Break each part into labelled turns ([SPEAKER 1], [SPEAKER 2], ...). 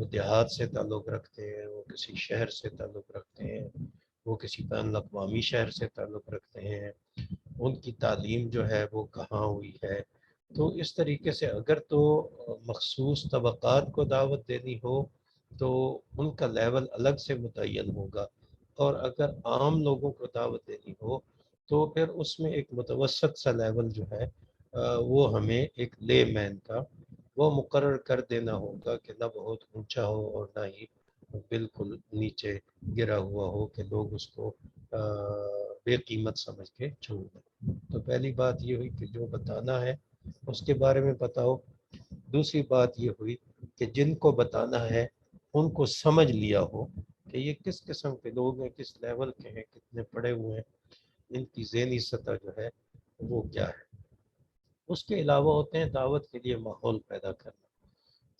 [SPEAKER 1] وہ دیہات سے تعلق رکھتے ہیں، وہ کسی شہر سے تعلق رکھتے ہیں، وہ کسی بین الاقوامی شہر سے تعلق رکھتے ہیں، ان کی تعلیم جو ہے وہ کہاں ہوئی ہے. تو اس طریقے سے اگر تو مخصوص طبقات کو دعوت دینی ہو تو ان کا لیول الگ سے متعین ہوگا، اور اگر عام لوگوں کو دعوت دینی ہو تو پھر اس میں ایک متوسط سا لیول جو ہے وہ ہمیں ایک لے مین کا وہ مقرر کر دینا ہوگا کہ نہ بہت اونچا ہو اور نہ ہی بالکل نیچے گرا ہوا ہو کہ لوگ اس کو بے قیمت سمجھ کے چھوڑ دیں. تو پہلی بات یہ ہوئی کہ جو بتانا ہے اس کے بارے میں پتہ ہو. دوسری بات یہ ہوئی کہ جن کو بتانا ہے ان کو سمجھ لیا ہو کہ یہ کس قسم کے لوگ ہیں، کس لیول کے ہیں، کتنے پڑھے ہوئے ہیں، ان کی ذہنی سطح جو ہے وہ کیا ہے. اس کے علاوہ ہوتے ہیں دعوت کے لیے ماحول پیدا کرنا.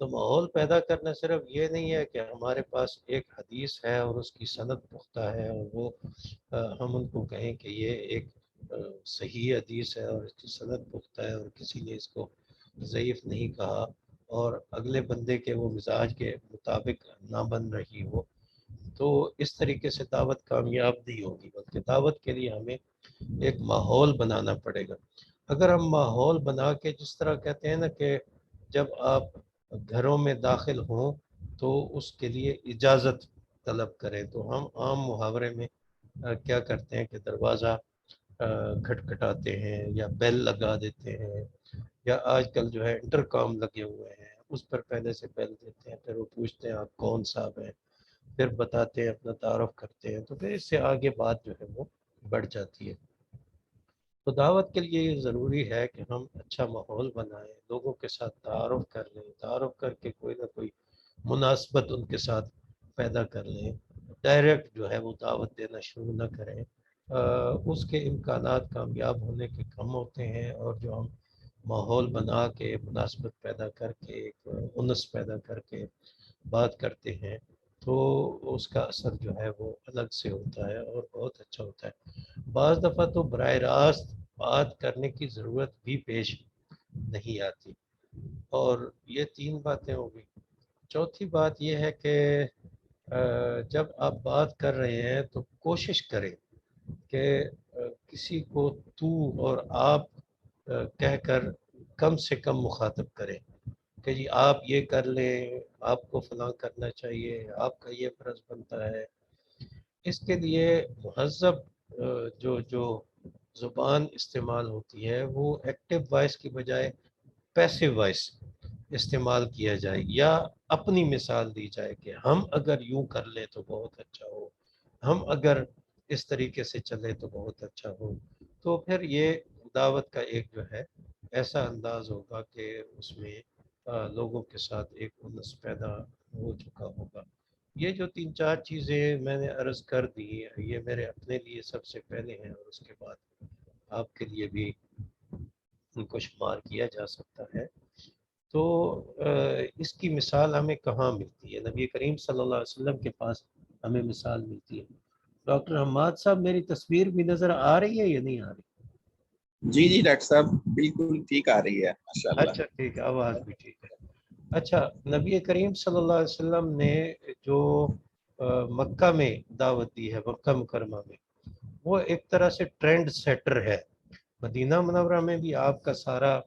[SPEAKER 1] تو ماحول پیدا کرنا صرف یہ نہیں ہے کہ ہمارے پاس ایک حدیث ہے اور اس کی سند پختہ ہے اور وہ ہم ان کو کہیں کہ یہ ایک صحیح حدیث ہے اور اس کی سند پختہ ہے اور کسی نے اس کو ضعیف نہیں کہا اور اگلے بندے کے وہ مزاج کے مطابق نہ بن رہی ہو، تو اس طریقے سے دعوت کامیاب نہیں ہوگی. بلکہ دعوت کے لیے ہمیں ایک ماحول بنانا پڑے گا. اگر ہم ماحول بنا کے جس طرح کہتے ہیں نا کہ جب آپ گھروں میں داخل ہوں تو اس کے لیے اجازت طلب کریں، تو ہم عام محاورے میں کیا کرتے ہیں کہ دروازہ کھٹکھٹاتے ہیں یا بیل لگا دیتے ہیں، یا آج کل جو ہے انٹر کام لگے ہوئے ہیں اس پر پہلے سے بیل دیتے ہیں، پھر وہ پوچھتے ہیں آپ کون صاحب ہیں، پھر بتاتے ہیں، اپنا تعارف کرتے ہیں، تو پھر اس سے آگے بات جو ہے وہ بڑھ جاتی ہے. تو دعوت کے لیے یہ ضروری ہے کہ ہم اچھا ماحول بنائیں، لوگوں کے ساتھ تعارف کر لیں، تعارف کر کے کوئی نہ کوئی مناسبت ان کے ساتھ پیدا کر لیں. ڈائریکٹ جو ہے وہ دعوت دینا شروع نہ کریں، اس کے امکانات کامیاب ہونے کے کم ہوتے ہیں. اور جو ہم ماحول بنا کے مناسبت پیدا کر کے ایک انس پیدا کر کے بات کرتے ہیں تو اس کا اثر جو ہے وہ الگ سے ہوتا ہے اور بہت اچھا ہوتا ہے. بعض دفعہ تو براہ راست بات کرنے کی ضرورت بھی پیش نہیں آتی. اور یہ 3 باتیں ہو گئی. چوتھی بات یہ ہے کہ جب آپ بات کر رہے ہیں تو کوشش کریں کہ کسی کو تو اور آپ کہہ کر کم سے کم مخاطب کریں کہ جی آپ یہ کر لیں، آپ کو فلاں کرنا چاہیے، آپ کا یہ فرض بنتا ہے. اس کے لیے مہذب جو زبان استعمال ہوتی ہے وہ ایکٹیو وائس کی بجائے پیسیو وائس استعمال کیا جائے، یا اپنی مثال دی جائے کہ ہم اگر یوں کر لیں تو بہت اچھا ہو، ہم اگر اس طریقے سے چلے تو بہت اچھا ہو. تو پھر یہ دعوت کا ایک جو ہے ایسا انداز ہوگا کہ اس میں لوگوں کے ساتھ ایک انس پیدا ہو چکا ہوگا. یہ جو 3-4 چیزیں میں نے عرض کر دی یہ میرے اپنے لیے سب سے پہلے ہیں، اور اس کے بعد آپ کے لیے بھی ان کو شمار کیا جا سکتا ہے. تو اس کی مثال ہمیں کہاں ملتی ہے؟ نبی کریم صلی اللہ علیہ وسلم کے پاس ہمیں مثال ملتی ہے. ڈاکٹر حماد صاحب میری تصویر بھی نظر آ رہی ہے یا نہیں آ رہی؟
[SPEAKER 2] جی جی ڈاکٹر صاحب بالکل ٹھیک آ رہی ہے ماشاءاللہ.
[SPEAKER 1] اچھا ٹھیک ہے، آواز بھی ٹھیک ہے. اچھا، نبی کریم صلی اللہ علیہ وسلم نے جو مکہ میں دعوت دی ہے، مکہ مکرمہ میں، وہ ایک طرح سے ٹرینڈ سیٹر ہے. مدینہ منورہ میں بھی آپ کا سارا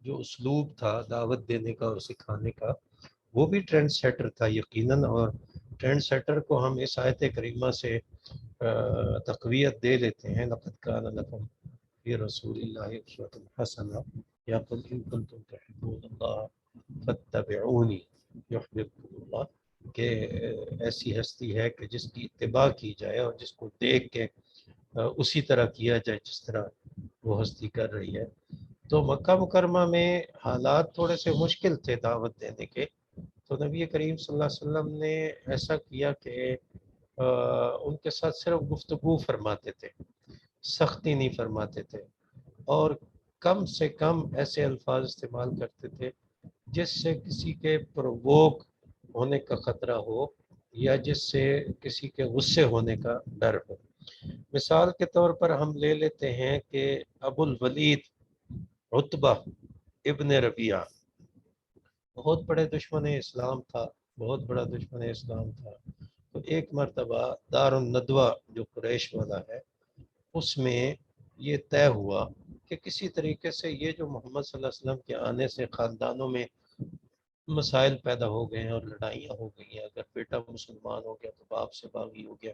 [SPEAKER 1] جو اسلوب تھا دعوت دینے کا اور سکھانے کا وہ بھی ٹرینڈ سیٹر تھا یقیناً. اور ٹرینڈ سیٹر کو ہم اس آیت کریمہ سے تقویت دے لیتے ہیں. لقد کان لکم فی رسول اللہ اسوۃ حسنہ یقول ان کنتم تحبون اللہ فاتبعونی یحببکم اللہ، کہ ایسی ہستی ہے کہ جس کی اتباع کی جائے اور جس کو دیکھ کے اسی طرح کیا جائے جس طرح وہ ہستی کر رہی ہے. تو مکہ مکرمہ میں حالات تھوڑے سے مشکل تھے دعوت دینے کے، تو نبی کریم صلی اللہ علیہ وسلم نے ایسا کیا کہ ان کے ساتھ صرف گفتگو فرماتے تھے، سختی نہیں فرماتے تھے، اور کم سے کم ایسے الفاظ استعمال کرتے تھے جس سے کسی کے پرووک ہونے کا خطرہ ہو یا جس سے کسی کے غصے ہونے کا ڈر ہو. مثال کے طور پر ہم لے لیتے ہیں کہ ابو الولید عتبہ ابن ربیعہ بہت بڑے دشمن اسلام تھا، بہت بڑا دشمن اسلام تھا. تو ایک مرتبہ دار الندوہ جو قریش والا ہے اس میں یہ طے ہوا کہ کسی طریقے سے یہ جو محمد صلی اللہ علیہ وسلم کے آنے سے خاندانوں میں مسائل پیدا ہو گئے ہیں اور لڑائیاں ہو گئی ہیں. اگر بیٹا مسلمان ہو گیا تو باپ سے باغی ہو گیا,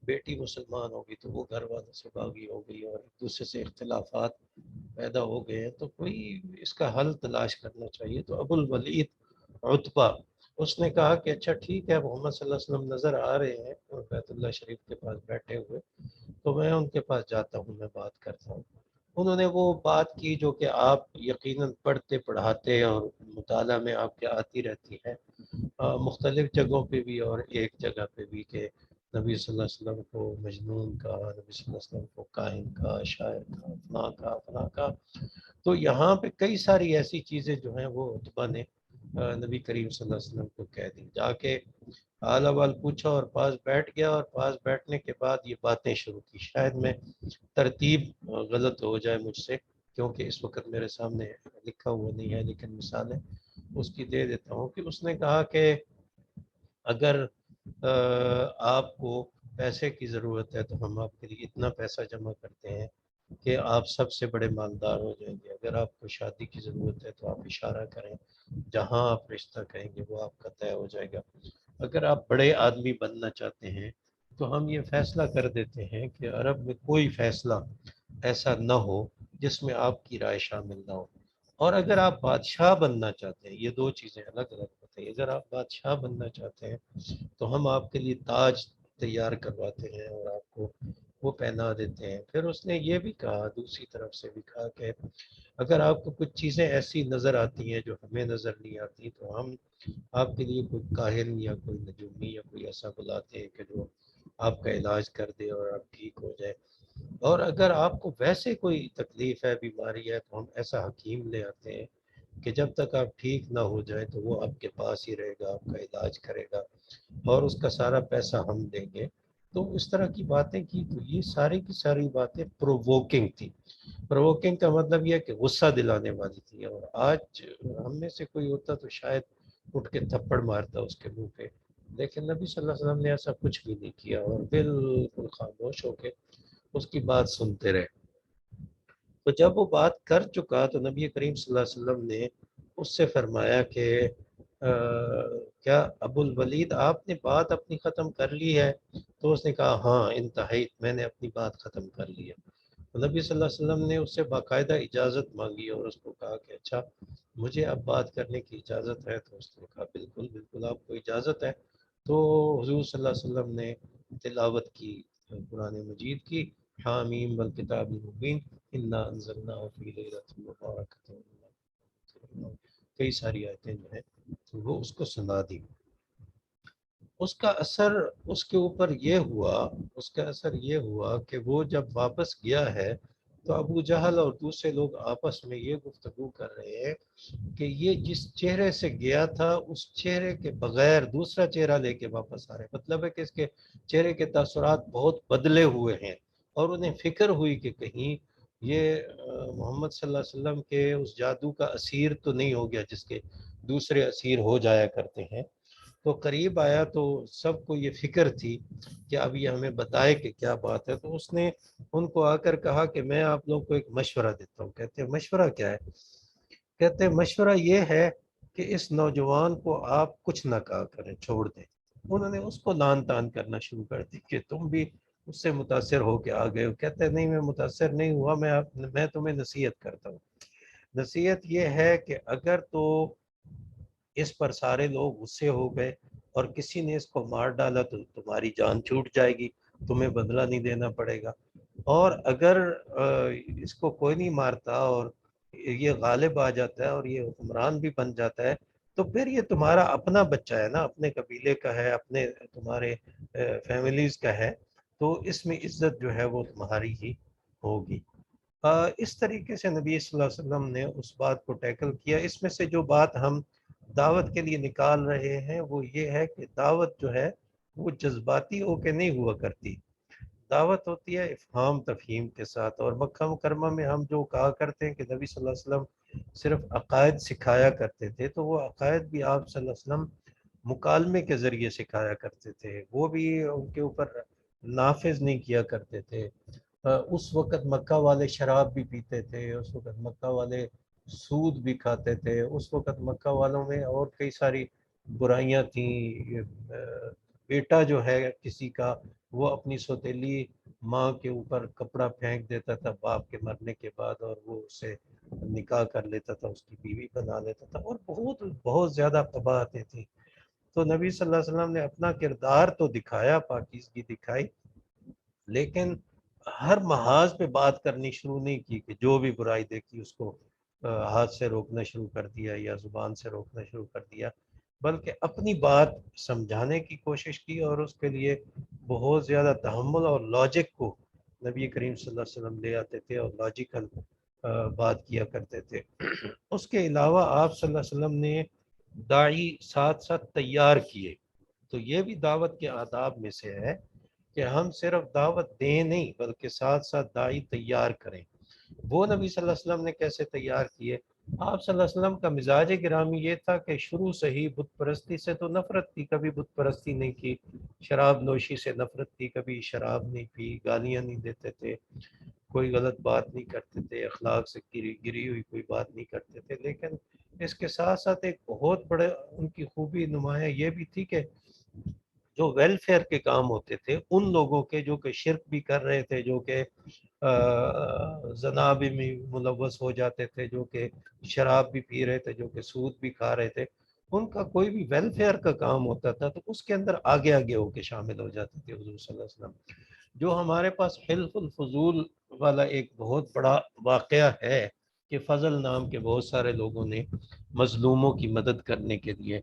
[SPEAKER 1] بیٹی مسلمان ہوگی تو وہ گھر والوں سے باغی ہو گئی, اور ایک دوسرے سے اختلافات پیدا ہو گئے ہیں, تو کوئی اس کا حل تلاش کرنا چاہیے. تو ابو الولید عتبہ اس نے کہا کہ اچھا ٹھیک ہے, محمد صلی اللہ علیہ وسلم نظر آ رہے ہیں اور بیت اللہ شریف کے پاس بیٹھے ہوئے, تو میں ان کے پاس جاتا ہوں, میں بات کرتا ہوں. انہوں نے وہ بات کی جو کہ آپ یقیناً پڑھتے پڑھاتے اور مطالعہ میں آپ کے آتی رہتی ہے مختلف جگہوں پہ بھی اور ایک جگہ پہ بھی, کہ نبی صلی اللہ علیہ وسلم کو مجنون کا, نبی صلی اللہ علیہ وسلم کو کاہن کا, شاعر کا, فلاں کا, فلاں کا. تو یہاں پہ کئی ساری ایسی چیزیں جو ہیں وہ عتبہ نے نبی کریم صلی اللہ علیہ وسلم کو کہہ دی. جا کے حال احوال پوچھا اور پاس بیٹھ گیا, اور پاس بیٹھنے کے بعد یہ باتیں شروع کی. شاید میں ترتیب غلط ہو جائے مجھ سے, کیونکہ اس وقت میرے سامنے لکھا ہوا نہیں ہے, لیکن مثالیں اس کی دے دیتا ہوں. کہ اس نے کہا کہ اگر آپ کو پیسے کی ضرورت ہے تو ہم آپ کے لیے اتنا پیسہ جمع کرتے ہیں کہ آپ سب سے بڑے مالدار ہو جائیں گے. اگر آپ کو شادی کی ضرورت ہے تو آپ اشارہ کریں, جہاں آپ رشتہ کہیں گے وہ آپ کا طے ہو جائے گا. اگر آپ بڑے آدمی بننا چاہتے ہیں تو ہم یہ فیصلہ کر دیتے ہیں کہ عرب میں کوئی فیصلہ ایسا نہ ہو جس میں آپ کی رائے شامل نہ ہو. اور اگر آپ بادشاہ بننا چاہتے ہیں, یہ دو چیزیں الگ الگ ہوتی ہیں, اگر آپ بادشاہ بننا چاہتے ہیں تو ہم آپ کے لیے تاج تیار کرواتے ہیں اور آپ کو وہ پہنا دیتے ہیں. پھر اس نے یہ بھی کہا, دوسری طرف سے بھی کہا کہ اگر آپ کو کچھ چیزیں ایسی نظر آتی ہیں جو ہمیں نظر نہیں آتی تو ہم آپ کے لیے کوئی کاہن یا کوئی نجومی یا کوئی ایسا بلاتے ہیں کہ جو آپ کا علاج کر دے اور آپ ٹھیک ہو جائے. اور اگر آپ کو ویسے کوئی تکلیف ہے, بیماری ہے, تو ہم ایسا حکیم لے آتے ہیں کہ جب تک آپ ٹھیک نہ ہو جائے تو وہ آپ کے پاس ہی رہے گا, آپ کا علاج کرے گا اور اس کا سارا پیسہ ہم دیں گے. تو اس طرح کی باتیں کی. تو یہ ساری کی ساری باتیں پرووکنگ تھی. پرووکنگ کا مطلب یہ ہے کہ غصہ دلانے والی تھی. اور آج ہم میں سے کوئی ہوتا تو شاید اٹھ کے تھپڑ مارتا اس کے منہ پہ, لیکن نبی صلی اللہ علیہ وسلم نے ایسا کچھ بھی نہیں کیا اور بالکل خاموش ہو کے اس کی بات سنتے رہے. تو جب وہ بات کر چکا تو نبی کریم صلی اللہ علیہ وسلم نے اس سے فرمایا کہ کیا ابو الولید آپ نے بات اپنی ختم کر لی ہے؟ تو اس نے کہا ہاں انتہائی, میں نے اپنی بات ختم کر لی ہے. تو نبی صلی اللہ علیہ وسلم نے اس سے باقاعدہ اجازت مانگی اور اس کو کہا کہ اچھا مجھے اب بات کرنے کی اجازت ہے؟ تو اس نے کہا بالکل بالکل آپ کو اجازت ہے. تو حضور صلی اللہ علیہ وسلم نے تلاوت کی قرآن مجید کی, حامیم والکتاب المبین انا انزلناہ فی لیلۃ مبارکۃ, کئی ساری آیتیں جو ہیں وہ اس کو سنا دی. اس کا اثر اس کے اوپر یہ ہوا, اس کا اثر یہ ہوا کہ وہ جب واپس گیا ہے تو ابو جہل اور دوسرے لوگ آپس میں یہ گفتگو کر رہے ہیں کہ یہ جس چہرے سے گیا تھا اس چہرے کے بغیر دوسرا چہرہ لے کے واپس آ رہے. مطلب ہے کہ اس کے چہرے کے تاثرات بہت بدلے ہوئے ہیں, اور انہیں فکر ہوئی کہ کہیں یہ محمد صلی اللہ علیہ وسلم کے اس جادو کا اسیر تو نہیں ہو گیا جس کے دوسرے اسیر ہو جایا کرتے ہیں. تو قریب آیا تو سب کو یہ فکر تھی کہ اب یہ ہمیں بتائے کہ کیا بات ہے. تو اس نے ان کو آ کر کہا کہ میں آپ لوگوں کو ایک مشورہ دیتا ہوں. کہتے ہیں مشورہ کیا ہے؟ کہتے ہیں مشورہ یہ ہے کہ اس نوجوان کو آپ کچھ نہ کہا کریں, چھوڑ دیں. انہوں نے اس کو لان تان کرنا شروع کر دی کہ تم بھی اس سے متاثر ہو کے آ گئے ہو. کہتے ہیں نہیں میں متاثر نہیں ہوا, میں تمہیں نصیحت کرتا ہوں. نصیحت یہ ہے کہ اگر تو اس پر سارے لوگ غصے ہو گئے اور کسی نے اس کو مار ڈالا تو تمہاری جان چھوٹ جائے گی, تمہیں بدلہ نہیں دینا پڑے گا. اور اگر اس کو کوئی نہیں مارتا اور یہ غالب آ جاتا ہے اور یہ حکمران بھی بن جاتا ہے تو پھر یہ تمہارا اپنا بچہ ہے نا, اپنے قبیلے کا ہے, اپنے تمہارے فیملیز کا ہے, تو اس میں عزت جو ہے وہ تمہاری ہی ہوگی. اس طریقے سے نبی صلی اللہ علیہ وسلم نے اس بات کو ٹیکل کیا. اس میں سے جو بات ہم دعوت کے لیے نکال رہے ہیں وہ یہ ہے کہ دعوت جو ہے وہ جذباتی ہو کے نہیں ہوا کرتی. دعوت ہوتی ہے افہام تفہیم کے ساتھ. اور مکہ مکرمہ میں ہم جو کہا کرتے ہیں کہ نبی صلی اللہ علیہ وسلم صرف عقائد سکھایا کرتے تھے، تو وہ عقائد بھی آپ صلی اللہ علیہ وسلم مکالمے کے ذریعے سکھایا کرتے تھے، وہ بھی ان کے اوپر نافذ نہیں کیا کرتے تھے۔ اس وقت مکہ والے شراب بھی پیتے تھے، اس وقت مکہ والے سود بھی کھاتے تھے، اس وقت مکہ والوں میں اور کئی ساری برائیاں تھیں۔ بیٹا جو ہے کسی کا، وہ اپنی سوتیلی ماں کے اوپر کپڑا پھینک دیتا تھا باپ کے مرنے کے بعد، اور وہ اسے نکاح کر لیتا تھا، اس کی بیوی بنا لیتا تھا، اور بہت بہت زیادہ قباحتیں تھیں۔ تو نبی صلی اللہ علیہ وسلم نے اپنا کردار تو دکھایا، پاکیزگی دکھائی، لیکن ہر محاذ پہ بات کرنی شروع نہیں کی کہ جو بھی برائی دیکھی اس کو ہاتھ سے روکنا شروع کر دیا یا زبان سے روکنا شروع کر دیا، بلکہ اپنی بات سمجھانے کی کوشش کی، اور اس کے لیے بہت زیادہ تحمل اور لاجک کو نبی کریم صلی اللہ علیہ وسلم لے آتے تھے، اور لاجیکل بات کیا کرتے تھے۔ اس کے علاوہ آپ صلی اللہ علیہ وسلم نے داعی ساتھ ساتھ تیار کیے، تو یہ بھی دعوت کے آداب میں سے ہے کہ ہم صرف دعوت دیں نہیں بلکہ ساتھ ساتھ داعی تیار کریں۔ وہ نبی صلی اللہ علیہ وسلم نے کیسے تیار کیے؟ آپ صلی اللہ علیہ وسلم کا مزاج گرامی یہ تھا کہ شروع سے ہی بت پرستی سے تو نفرت تھی، کبھی بت پرستی نہیں کی، شراب نوشی سے نفرت تھی، کبھی شراب نہیں پی، گالیاں نہیں دیتے تھے، کوئی غلط بات نہیں کرتے تھے، اخلاق سے گری ہوئی کوئی بات نہیں کرتے تھے، لیکن اس کے ساتھ ساتھ ایک بہت بڑے ان کی خوبی نمایاں یہ بھی تھی کہ جو ویلفیئر کے کام ہوتے تھے ان لوگوں کے جو کہ شرک بھی کر رہے تھے، جو کہ زنا بھی ملوث ہو جاتے تھے، جو کہ شراب بھی پی رہے تھے، جو کہ سود بھی کھا رہے تھے، ان کا کوئی بھی ویلفیئر کا کام ہوتا تھا تو اس کے اندر آگے آگے ہو کے شامل ہو جاتے تھے حضور صلی اللہ علیہ وسلم۔ جو ہمارے پاس حلف الفضول والا ایک بہت بڑا واقعہ ہے کہ فضل نام کے بہت سارے لوگوں نے مظلوموں کی مدد کرنے کے لیے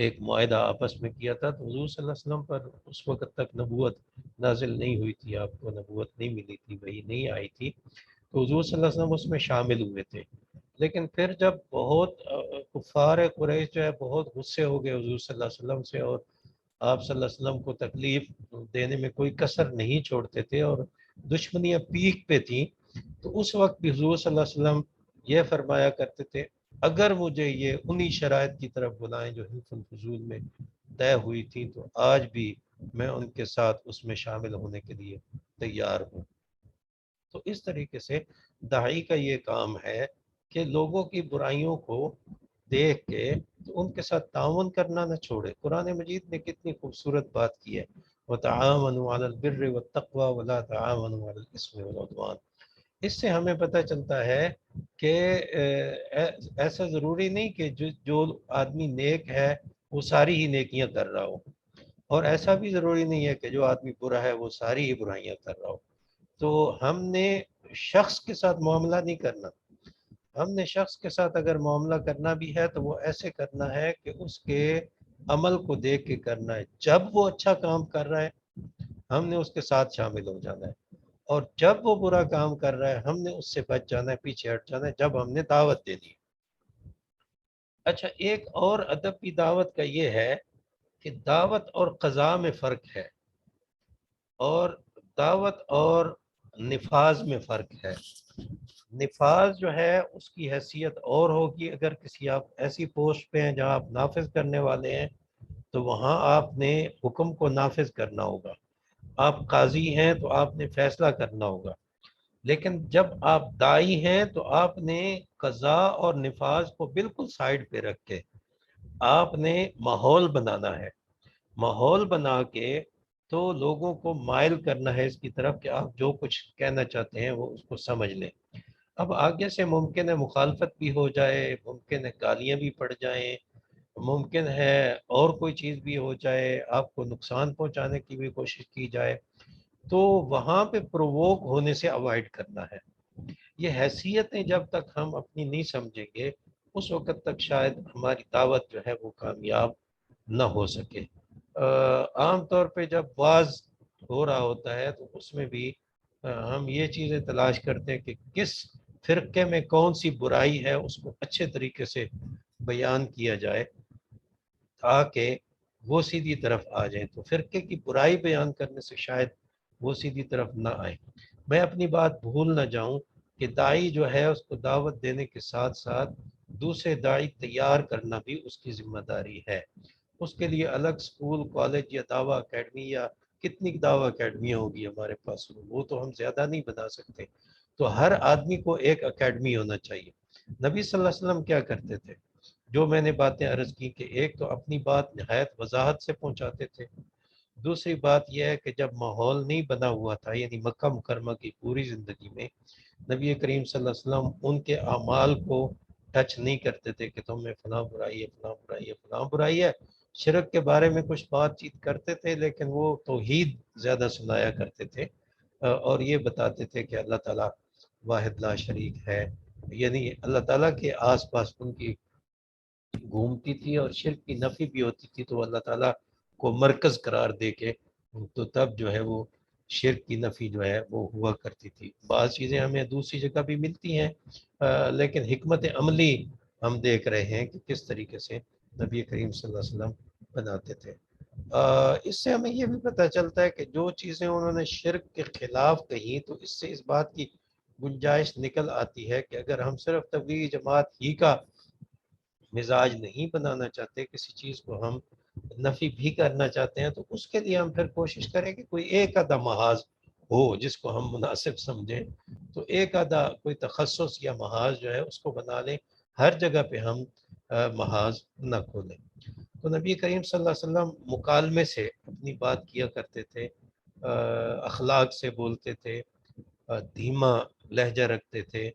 [SPEAKER 1] ایک معاہدہ آپس میں کیا تھا، تو حضور صلی اللہ علیہ وسلم پر اس وقت تک نبوت نازل نہیں ہوئی تھی، آپ کو نبوت نہیں ملی تھی، وہی نہیں آئی تھی، تو حضور صلی اللہ علیہ وسلم اس میں شامل ہوئے تھے۔ لیکن پھر جب بہت کفار قریش جو ہے بہت غصے ہو گئے حضور صلی اللہ علیہ وسلم سے، اور آپ صلی اللہ علیہ وسلم کو تکلیف دینے میں کوئی کسر نہیں چھوڑتے تھے، اور دشمنیاں پیک پہ تھیں، تو اس وقت بھی حضور صلی اللہ علیہ وسلم یہ فرمایا کرتے تھے اگر مجھے یہ انہی شرائط کی طرف بلائیں جو حلف الفضول میں طے ہوئی تھی تو آج بھی میں ان کے ساتھ اس میں شامل ہونے کے لیے تیار ہوں۔ تو اس طریقے سے داعی کا یہ کام ہے کہ لوگوں کی برائیوں کو دیکھ کے تو ان کے ساتھ تعاون کرنا نہ چھوڑے۔ قرآن مجید نے کتنی خوبصورت بات کی ہے، وَتَعَاوَنُوا عَلَى الْبِرِّ وَالتَّقْوَى وَلَا تَعَاوَنُوا عَلَى الْإِثْمِ وَالْعُدْوَانِ۔ اس سے ہمیں پتہ چلتا ہے کہ ایسا ضروری نہیں کہ جو آدمی نیک ہے وہ ساری ہی نیکیاں کر رہا ہو، اور ایسا بھی ضروری نہیں ہے کہ جو آدمی برا ہے وہ ساری ہی برائیاں کر رہا ہو۔ تو ہم نے شخص کے ساتھ معاملہ نہیں کرنا، ہم نے شخص کے ساتھ اگر معاملہ کرنا بھی ہے تو وہ ایسے کرنا ہے کہ اس کے عمل کو دیکھ کے کرنا ہے، جب وہ اچھا کام کر رہا ہے ہم نے اس کے ساتھ شامل ہو جانا ہے، اور جب وہ برا کام کر رہا ہے ہم نے اس سے بچ جانا ہے، پیچھے ہٹ جانا ہے جب ہم نے دعوت دینی ہے۔ اچھا، ایک اور ادب کی دعوت کا یہ ہے کہ دعوت اور قضاء میں فرق ہے، اور دعوت اور نفاذ میں فرق ہے۔ نفاذ جو ہے اس کی حیثیت اور ہوگی، اگر کسی آپ ایسی پوسٹ پہ ہیں جہاں آپ نافذ کرنے والے ہیں تو وہاں آپ نے حکم کو نافذ کرنا ہوگا، آپ قاضی ہیں تو آپ نے فیصلہ کرنا ہوگا، لیکن جب آپ داعی ہیں تو آپ نے قضاء اور نفاذ کو بالکل سائڈ پہ رکھ کے آپ نے ماحول بنانا ہے، ماحول بنا کے تو لوگوں کو مائل کرنا ہے اس کی طرف کہ آپ جو کچھ کہنا چاہتے ہیں وہ اس کو سمجھ لیں۔ اب آگے سے ممکن ہے مخالفت بھی ہو جائے، ممکن ہے گالیاں بھی پڑ جائیں، ممکن ہے اور کوئی چیز بھی ہو جائے، آپ کو نقصان پہنچانے کی بھی کوشش کی جائے، تو وہاں پہ پرووک ہونے سے اوائڈ کرنا ہے۔ یہ حیثیتیں جب تک ہم اپنی نہیں سمجھیں گے اس وقت تک شاید ہماری دعوت جو ہے وہ کامیاب نہ ہو سکے۔ عام طور پہ جب واز ہو رہا ہوتا ہے تو اس میں بھی ہم یہ چیزیں تلاش کرتے ہیں کہ کس فرقے میں کون سی برائی ہے اس کو اچھے طریقے سے بیان کیا جائے تاکہ وہ سیدھی طرف آ جائیں، تو فرقے کی برائی بیان کرنے سے شاید وہ سیدھی طرف نہ آئے۔ میں اپنی بات بھول نہ جاؤں، کہ داعی جو ہے اس کو دعوت دینے کے ساتھ ساتھ دوسرے داعی تیار کرنا بھی اس کی ذمہ داری ہے۔ اس کے لیے الگ سکول، کالج یا دعویٰ اکیڈمی یا کتنی دعویٰ اکیڈمیاں ہوگی ہمارے پاس، وہ تو ہم زیادہ نہیں بنا سکتے۔ تو ہر آدمی کو ایک اکیڈمی ہونا چاہیے۔ نبی صلی اللہ علیہ وسلم کیا کرتے تھے؟ جو میں نے باتیں عرض کی کہ ایک تو اپنی بات نہایت وضاحت سے پہنچاتے تھے، دوسری بات یہ ہے کہ جب ماحول نہیں بنا ہوا تھا، یعنی مکہ مکرمہ کی پوری زندگی میں نبی کریم صلی اللہ علیہ وسلم ان کے اعمال کو ٹچ نہیں کرتے تھے کہ تم میں فلاں برائی ہے، فلاں برائی ہے، فلاں برائی ہے۔ شرک کے بارے میں کچھ بات چیت کرتے تھے، لیکن وہ توحید زیادہ سنایا کرتے تھے، اور یہ بتاتے تھے کہ اللہ تعالیٰ واحد لا شریک ہے، یعنی اللہ تعالیٰ کے آس پاس ان کی گھومتی تھی اور شرک کی نفی بھی ہوتی تھی، تو اللہ تعالیٰ کو مرکز قرار دے کے تو تب جو ہے وہ شرک کی نفی جو ہے وہ ہوا کرتی تھی۔ بعض چیزیں ہمیں دوسری جگہ بھی ملتی ہیں، لیکن حکمت عملی ہم دیکھ رہے ہیں کہ کس طریقے سے نبی کریم صلی اللہ علیہ وسلم بناتے تھے۔ اس سے ہمیں یہ بھی پتہ چلتا ہے کہ جو چیزیں انہوں نے شرک کے خلاف کہیں، تو اس سے اس بات کی گنجائش نکل آتی ہے کہ اگر ہم صرف تبلیغی جماعت ہی کا مزاج نہیں بنانا چاہتے، کسی چیز کو ہم نفی بھی کرنا چاہتے ہیں، تو اس کے لیے ہم پھر کوشش کریں کہ کوئی ایک آدھا محاذ ہو جس کو ہم مناسب سمجھیں، تو ایک آدھا کوئی تخصص یا محاذ جو ہے اس کو بنا لیں، ہر جگہ پہ ہم محاذ نہ کھولیں۔ تو نبی کریم صلی اللہ علیہ وسلم مکالمے سے اپنی بات کیا کرتے تھے، اخلاق سے بولتے تھے، دھیما لہجہ رکھتے تھے،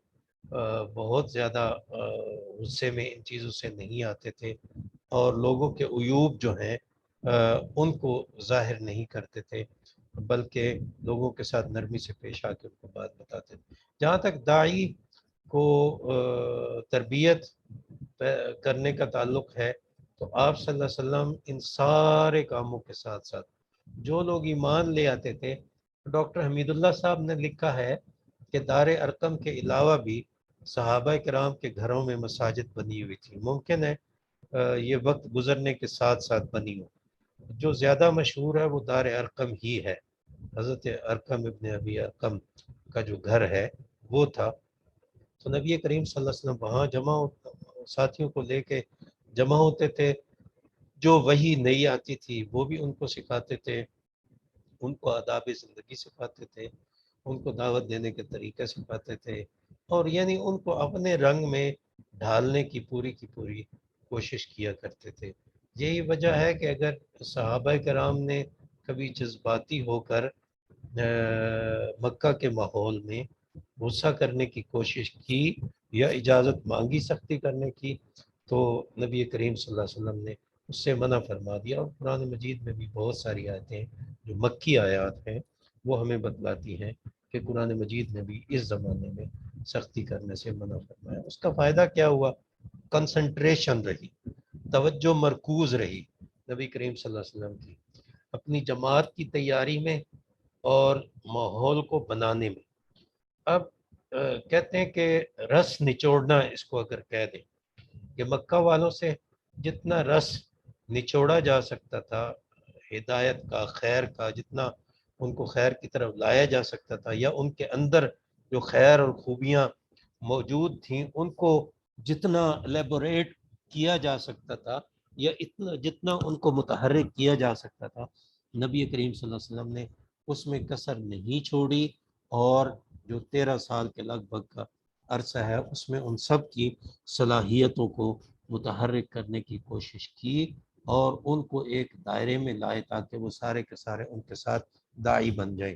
[SPEAKER 1] بہت زیادہ غصے میں ان چیزوں سے نہیں آتے تھے، اور لوگوں کے عیوب جو ہیں ان کو ظاہر نہیں کرتے تھے، بلکہ لوگوں کے ساتھ نرمی سے پیش آ کے ان کو بات بتاتے تھے۔ جہاں تک داعی کو تربیت کرنے کا تعلق ہے، تو آپ صلی اللہ علیہ وسلم ان سارے کاموں کے ساتھ ساتھ جو لوگ ایمان لے آتے تھے، ڈاکٹر حمید اللہ صاحب نے لکھا ہے کہ دار ارقم کے علاوہ بھی صحابہ کرام کے گھروں میں مساجد بنی ہوئی تھی۔ ممکن ہے یہ وقت گزرنے کے ساتھ ساتھ بنی ہو۔ جو زیادہ مشہور ہے وہ دار ارقم ہی ہے، حضرت ارقم ابن ابی ارقم کا جو گھر ہے وہ تھا۔ تو نبی کریم صلی اللہ علیہ وسلم وہاں ساتھیوں کو لے کے جمع ہوتے تھے، جو وحی نہیں آتی تھی وہ بھی ان کو سکھاتے تھے، ان کو آداب زندگی سکھاتے تھے، ان کو دعوت دینے کے طریقے سکھاتے تھے، اور یعنی ان کو اپنے رنگ میں ڈھالنے کی پوری کوشش کیا کرتے تھے۔ یہی وجہ ہے کہ اگر صحابہ کرام نے کبھی جذباتی ہو کر مکہ کے ماحول میں غصہ کرنے کی کوشش کی یا اجازت مانگی سختی کرنے کی، تو نبی کریم صلی اللہ علیہ وسلم نے اس سے منع فرما دیا، اور قرآن مجید میں بھی بہت ساری آیتیں جو مکی آیات ہیں وہ ہمیں بتلاتی ہیں کہ قرآن مجید نے بھی اس زمانے میں سختی کرنے سے منع فرمایا۔ اس کا فائدہ کیا ہوا؟ کنسنٹریشن رہی، توجہ مرکوز رہی نبی کریم صلی اللہ علیہ وسلم کی اپنی جماعت کی تیاری میں اور ماحول کو بنانے میں۔ اب کہتے ہیں کہ رس نچوڑنا، اس کو اگر کہہ دیں کہ مکہ والوں سے جتنا رس نچوڑا جا سکتا تھا ہدایت کا، خیر کا، جتنا ان کو خیر کی طرف لایا جا سکتا تھا، یا ان کے اندر جو خیر اور خوبیاں موجود تھیں ان کو جتنا لیبوریٹ کیا جا سکتا تھا، یا جتنا ان کو متحرک کیا جا سکتا تھا، نبی کریم صلی اللہ علیہ وسلم نے اس میں کسر نہیں چھوڑی، اور جو 13 سال کے لگ بھگ کا عرصہ ہے اس میں ان سب کی صلاحیتوں کو متحرک کرنے کی کوشش کی، اور ان کو ایک دائرے میں لائے تاکہ وہ سارے کے سارے ان کے ساتھ داعی بن جائیں۔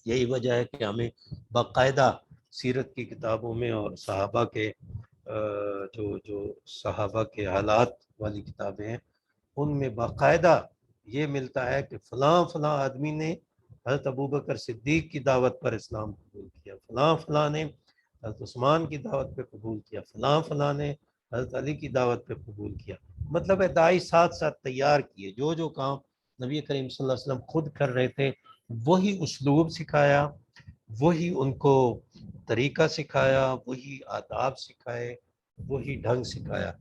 [SPEAKER 1] یہی وجہ ہے کہ ہمیں باقاعدہ سیرت کی کتابوں میں اور صحابہ کے جو صحابہ کے حالات والی کتابیں ہیں ان میں باقاعدہ یہ ملتا ہے کہ فلاں فلاں آدمی نے حضرت ابوبکر صدیق کی دعوت پر اسلام قبول کیا، فلاں فلاں نے حضرت عثمان کی دعوت پہ قبول کیا، فلاں فلاں نے حضرت علی کی دعوت پہ قبول کیا۔ مطلب ہے داعی ساتھ ساتھ تیار کیے، جو کام نبی کریم صلی اللہ علیہ وسلم خود کر رہے تھے وہی اسلوب سکھایا، وہی ان کو طریقہ سکھایا، وہی آداب سکھائے، وہی ڈھنگ سکھایا۔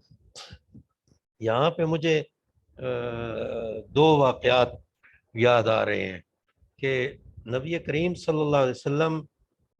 [SPEAKER 1] یہاں پہ مجھے 2 واقعات یاد آ رہے ہیں کہ نبی کریم صلی اللہ علیہ وسلم